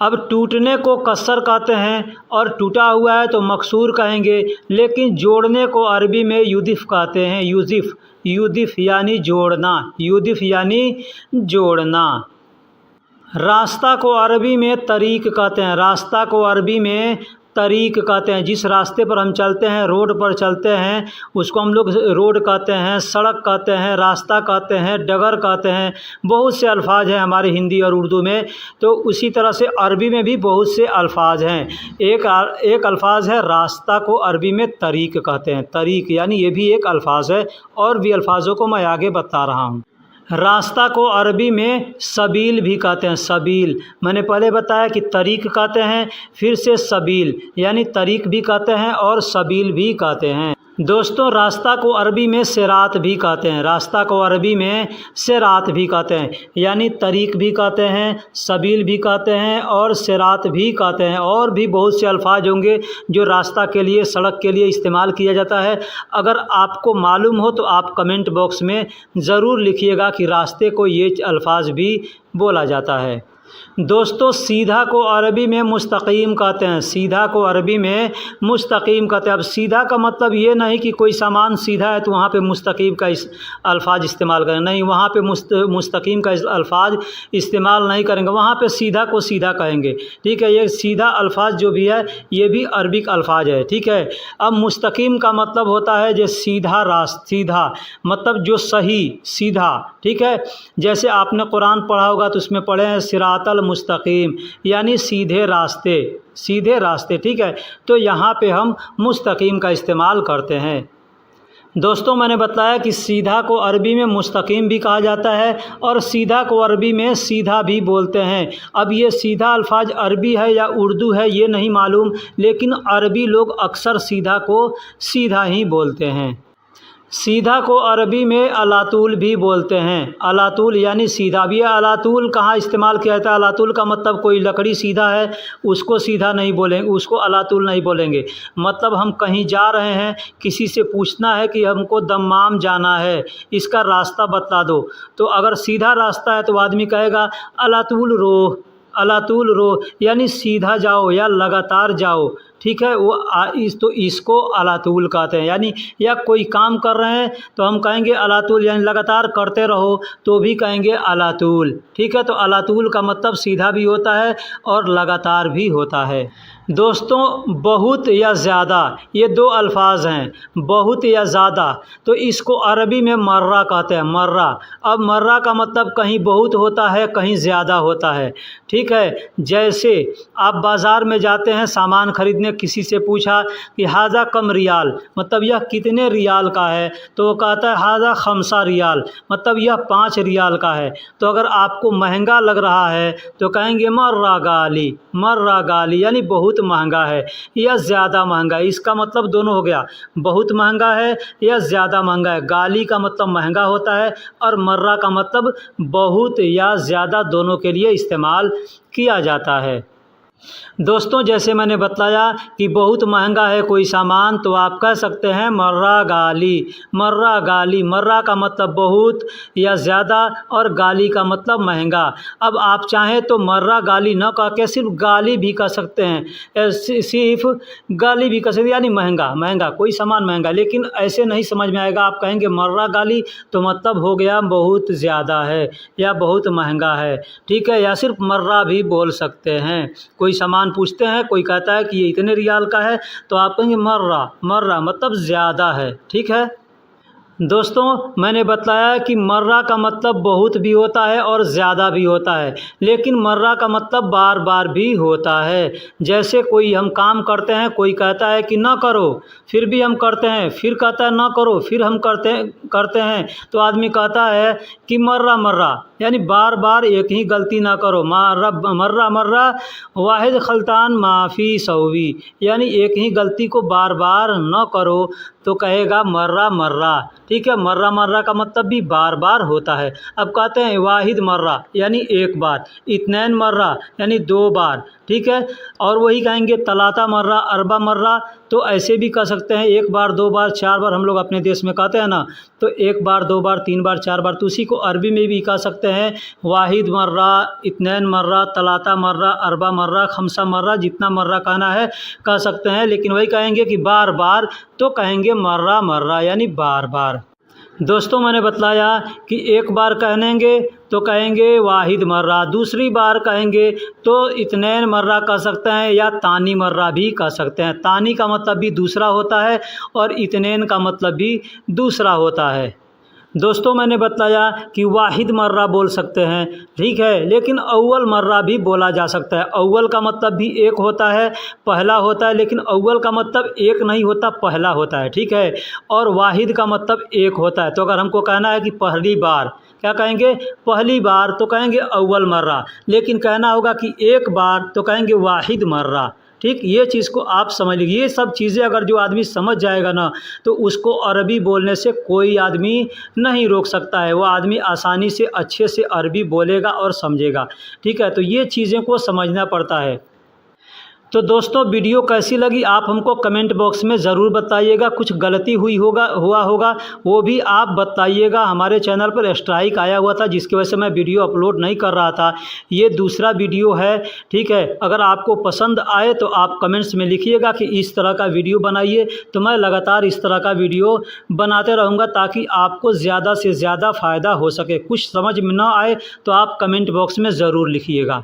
अब टूटने को कसर कहते हैं और टूटा हुआ है तो मकसूर कहेंगे, लेकिन जोड़ने को अरबी में युदिफ कहते हैं, युदिफ, युदिफ यानी जोड़ना, युदिफ यानी जोड़ना। रास्ता को अरबी में तरीक कहते हैं, रास्ता को अरबी में तरीक कहते हैं। जिस रास्ते पर हम चलते हैं, रोड पर चलते हैं, उसको हम लोग रोड कहते हैं, सड़क कहते हैं, रास्ता कहते हैं, डगर कहते हैं। बहुत से अल्फाज हैं हमारे हिंदी और उर्दू में, तो उसी तरह से अरबी में भी बहुत से अल्फाज हैं। एक अल्फाज है रास्ता को अरबी में तरीक कहते हैं, तरीक यानी ये भी एक अल्फाज है, और भी अल्फाजों को मैं आगे बता रहा हूँ। रास्ता को अरबी में सबील भी कहते हैं, सबील। मैंने पहले बताया कि तरीक कहते हैं, फिर से सबील यानी तरीक भी कहते हैं और सबील भी कहते हैं। दोस्तों रास्ता को अरबी में सिरात भी कहते हैं, रास्ता को अरबी में सिरात भी कहते हैं, यानी तरीक़ भी कहते हैं, सबील भी कहते हैं और सिरात भी कहते हैं। और भी बहुत से अल्फाज होंगे जो रास्ता के लिए, सड़क के लिए इस्तेमाल किया जाता है। अगर आपको मालूम हो तो आप कमेंट बॉक्स में ज़रूर लिखिएगा कि रास्ते को ये अल्फाज भी बोला जाता है। दोस्तों सीधा को अरबी में मुस्तकीम कहते हैं, सीधा को अरबी में मुस्तकीम कहते हैं। अब सीधा का मतलब ये नहीं कि कोई सामान सीधा है तो वहाँ पे मुस्तकीम का इस अल्फाज इस्तेमाल करें, नहीं, वहाँ पे मुस्तकीम का अल्फाज इस्तेमाल नहीं करेंगे, वहाँ पे सीधा को सीधा कहेंगे। ठीक है, ये सीधा अल्फाज जो भी है ये भी अरबिक अल्फाज है। ठीक है, अब मुस्तकीम का मतलब होता है जो सीधा सीधा मतलब जो सही सीधा। ठीक है, जैसे आपने कुरान पढ़ा होगा तो उसमें पढ़े हैं सिरातल मुस्तकीम, यानी सीधे रास्ते, सीधे रास्ते। ठीक है, तो यहाँ पे हम मुस्तकीम का इस्तेमाल करते हैं। दोस्तों मैंने बताया कि सीधा को अरबी में मुस्तकीम भी कहा जाता है और सीधा को अरबी में सीधा भी बोलते हैं। अब ये सीधा अल्फाज अरबी है या उर्दू है ये नहीं मालूम, लेकिन अरबी लोग अक्सर सीधा को सीधा ही बोलते हैं। सीधा को अरबी में अलातूल भी बोलते हैं, अलातूल यानी सीधा भी। अलातूल कहाँ इस्तेमाल किया जाता है? अलातूल का मतलब कोई लकड़ी सीधा है उसको सीधा नहीं बोलेंगे, उसको अलातूल नहीं बोलेंगे। मतलब हम कहीं जा रहे हैं, किसी से पूछना है कि हमको दम्माम जाना है, इसका रास्ता बता दो, तो अगर सीधा रास्ता है तो आदमी कहेगा अलातूल रो, अलातूल रो, यानी सीधा जाओ या लगातार जाओ। ठीक है, वो तो इसको अलातूल कहते हैं। यानी या कोई काम कर रहे हैं तो हम कहेंगे अलातूल, यानी लगातार करते रहो तो भी कहेंगे अलातूल। ठीक है, तो अलातूल का मतलब सीधा भी होता है और लगातार भी होता है। दोस्तों बहुत या ज़्यादा ये दो अल्फाज हैं, बहुत या ज़्यादा, तो इसको अरबी में मर्रा कहते हैं, मर्रा। अब मर्रा का मतलब कहीं बहुत होता है, कहीं ज़्यादा होता है। ठीक है, जैसे आप बाज़ार में जाते हैं सामान खरीदने, किसी से पूछा कि हाजा कम रियाल, मतलब यह कितने रियाल का है, तो वो कहता है हाजा खमसा रियाल, मतलब यह 5 रियाल का है। तो अगर आपको महंगा लग रहा है तो कहेंगे मर्रा गाली, मर्रा गाली, यानी बहुत महंगा है या ज़्यादा महंगा है। इसका मतलब दोनों हो गया, बहुत महंगा है या ज़्यादा महंगा है। गाली का मतलब महंगा होता है और मर्रा का मतलब बहुत या ज़्यादा, दोनों के लिए इस्तेमाल किया जाता है। दोस्तों जैसे मैंने बताया कि बहुत महंगा है कोई सामान तो आप कह सकते हैं मर्रा गाली, मर्रा गाली। मर्रा का मतलब बहुत या ज़्यादा और गाली का मतलब महंगा। अब आप चाहें तो मर्रा गाली न कह के सिर्फ गाली भी कह सकते हैं, सिर्फ गाली भी कह सकते हैं, यानी महंगा, महंगा कोई सामान महंगा। लेकिन ऐसे नहीं समझ में आएगा, आप कहेंगे मर्रा गाली तो मतलब हो गया बहुत ज़्यादा है या बहुत महंगा है। ठीक है, या सिर्फ मर्रा भी बोल सकते हैं। कोई सामान पूछते हैं, कोई कहता है कि ये इतने रियाल का है तो आप कहेंगे मर्रा, मर्रा मतलब ज़्यादा है। ठीक है दोस्तों, मैंने बताया कि मर्रा का मतलब बहुत भी होता है और ज़्यादा भी होता है, लेकिन मर्रा का मतलब बार बार भी होता है। जैसे कोई हम काम करते हैं, कोई कहता है कि ना करो, फिर भी हम करते हैं, फिर कहता है ना करो, फिर हम करते हैं, तो आदमी कहता है कि मर्रा मर्रा, यानी बार बार एक ही गलती ना करो। मर्रा मर्रा मर्रा वाहिद खल्तान माफ़ी सौवी, यानी एक ही गलती को बार बार न करो तो कहेगा मर्रा मर्रा। ठीक है, मर्रा मर्रा का मतलब भी बार बार होता है। अब कहते हैं वाहिद मर्रा यानी एक बार, इत्नैन मर्रा यानी 2 बार। ठीक है, और वही कहेंगे तलाता मर्रा, अरबा मर्रा, तो ऐसे भी कह सकते हैं 1 बार 2 बार 4 बार, हम लोग अपने देश में कहते हैं ना, तो 1 बार 2 बार 3 बार 4 बार। तो उसी को अरबी में भी कह सकते हैं वाहिद मर्रा, इत्नैन मर्रा, तलाता मर्रा, अरबा मर्रा, खमसा मर्रा, जितना मर्रा कहना है कह सकते हैं। लेकिन वही कहेंगे कि बार बार तो कहेंगे मर्रा मर्रा यानी बार बार। दोस्तों मैंने बताया कि एक बार कहेंगे तो कहेंगे वाहिद मर्रा, दूसरी बार कहेंगे तो इत्नैन मर्रा कह सकते हैं या तानी मर्रा भी कह सकते हैं। तानी का मतलब भी दूसरा होता है और इत्नैन का मतलब भी दूसरा होता है। दोस्तों मैंने बताया कि वाहिद मर्रा बोल सकते हैं, ठीक है, लेकिन अव्वल मर्रा भी बोला जा सकता है। अव्वल का मतलब भी एक होता है, पहला होता है, लेकिन अव्वल का मतलब एक नहीं होता, पहला होता है। ठीक है, और वाहिद का मतलब एक होता है। तो अगर हमको कहना है कि पहली बार, क्या कहेंगे? पहली बार तो कहेंगे अव्वल मर्रा, लेकिन कहना होगा कि एक बार तो कहेंगे वाहिद मर्रा। ठीक, ये चीज़ को आप समझ लीजिए। ये सब चीज़ें अगर जो आदमी समझ जाएगा ना, तो उसको अरबी बोलने से कोई आदमी नहीं रोक सकता है। वो आदमी आसानी से अच्छे से अरबी बोलेगा और समझेगा। ठीक है, तो ये चीज़ें को समझना पड़ता है। तो दोस्तों, वीडियो कैसी लगी आप हमको कमेंट बॉक्स में ज़रूर बताइएगा। कुछ गलती हुआ होगा वो भी आप बताइएगा। हमारे चैनल पर स्ट्राइक आया हुआ था, जिसकी वजह से मैं वीडियो अपलोड नहीं कर रहा था। ये दूसरा वीडियो है। ठीक है, अगर आपको पसंद आए तो आप कमेंट्स में लिखिएगा कि इस तरह का वीडियो बनाइए, तो मैं लगातार इस तरह का वीडियो बनाते रहूँगा, ताकि आपको ज़्यादा से ज़्यादा फ़ायदा हो सके। कुछ समझ में ना आए तो आप कमेंट बॉक्स में ज़रूर लिखिएगा।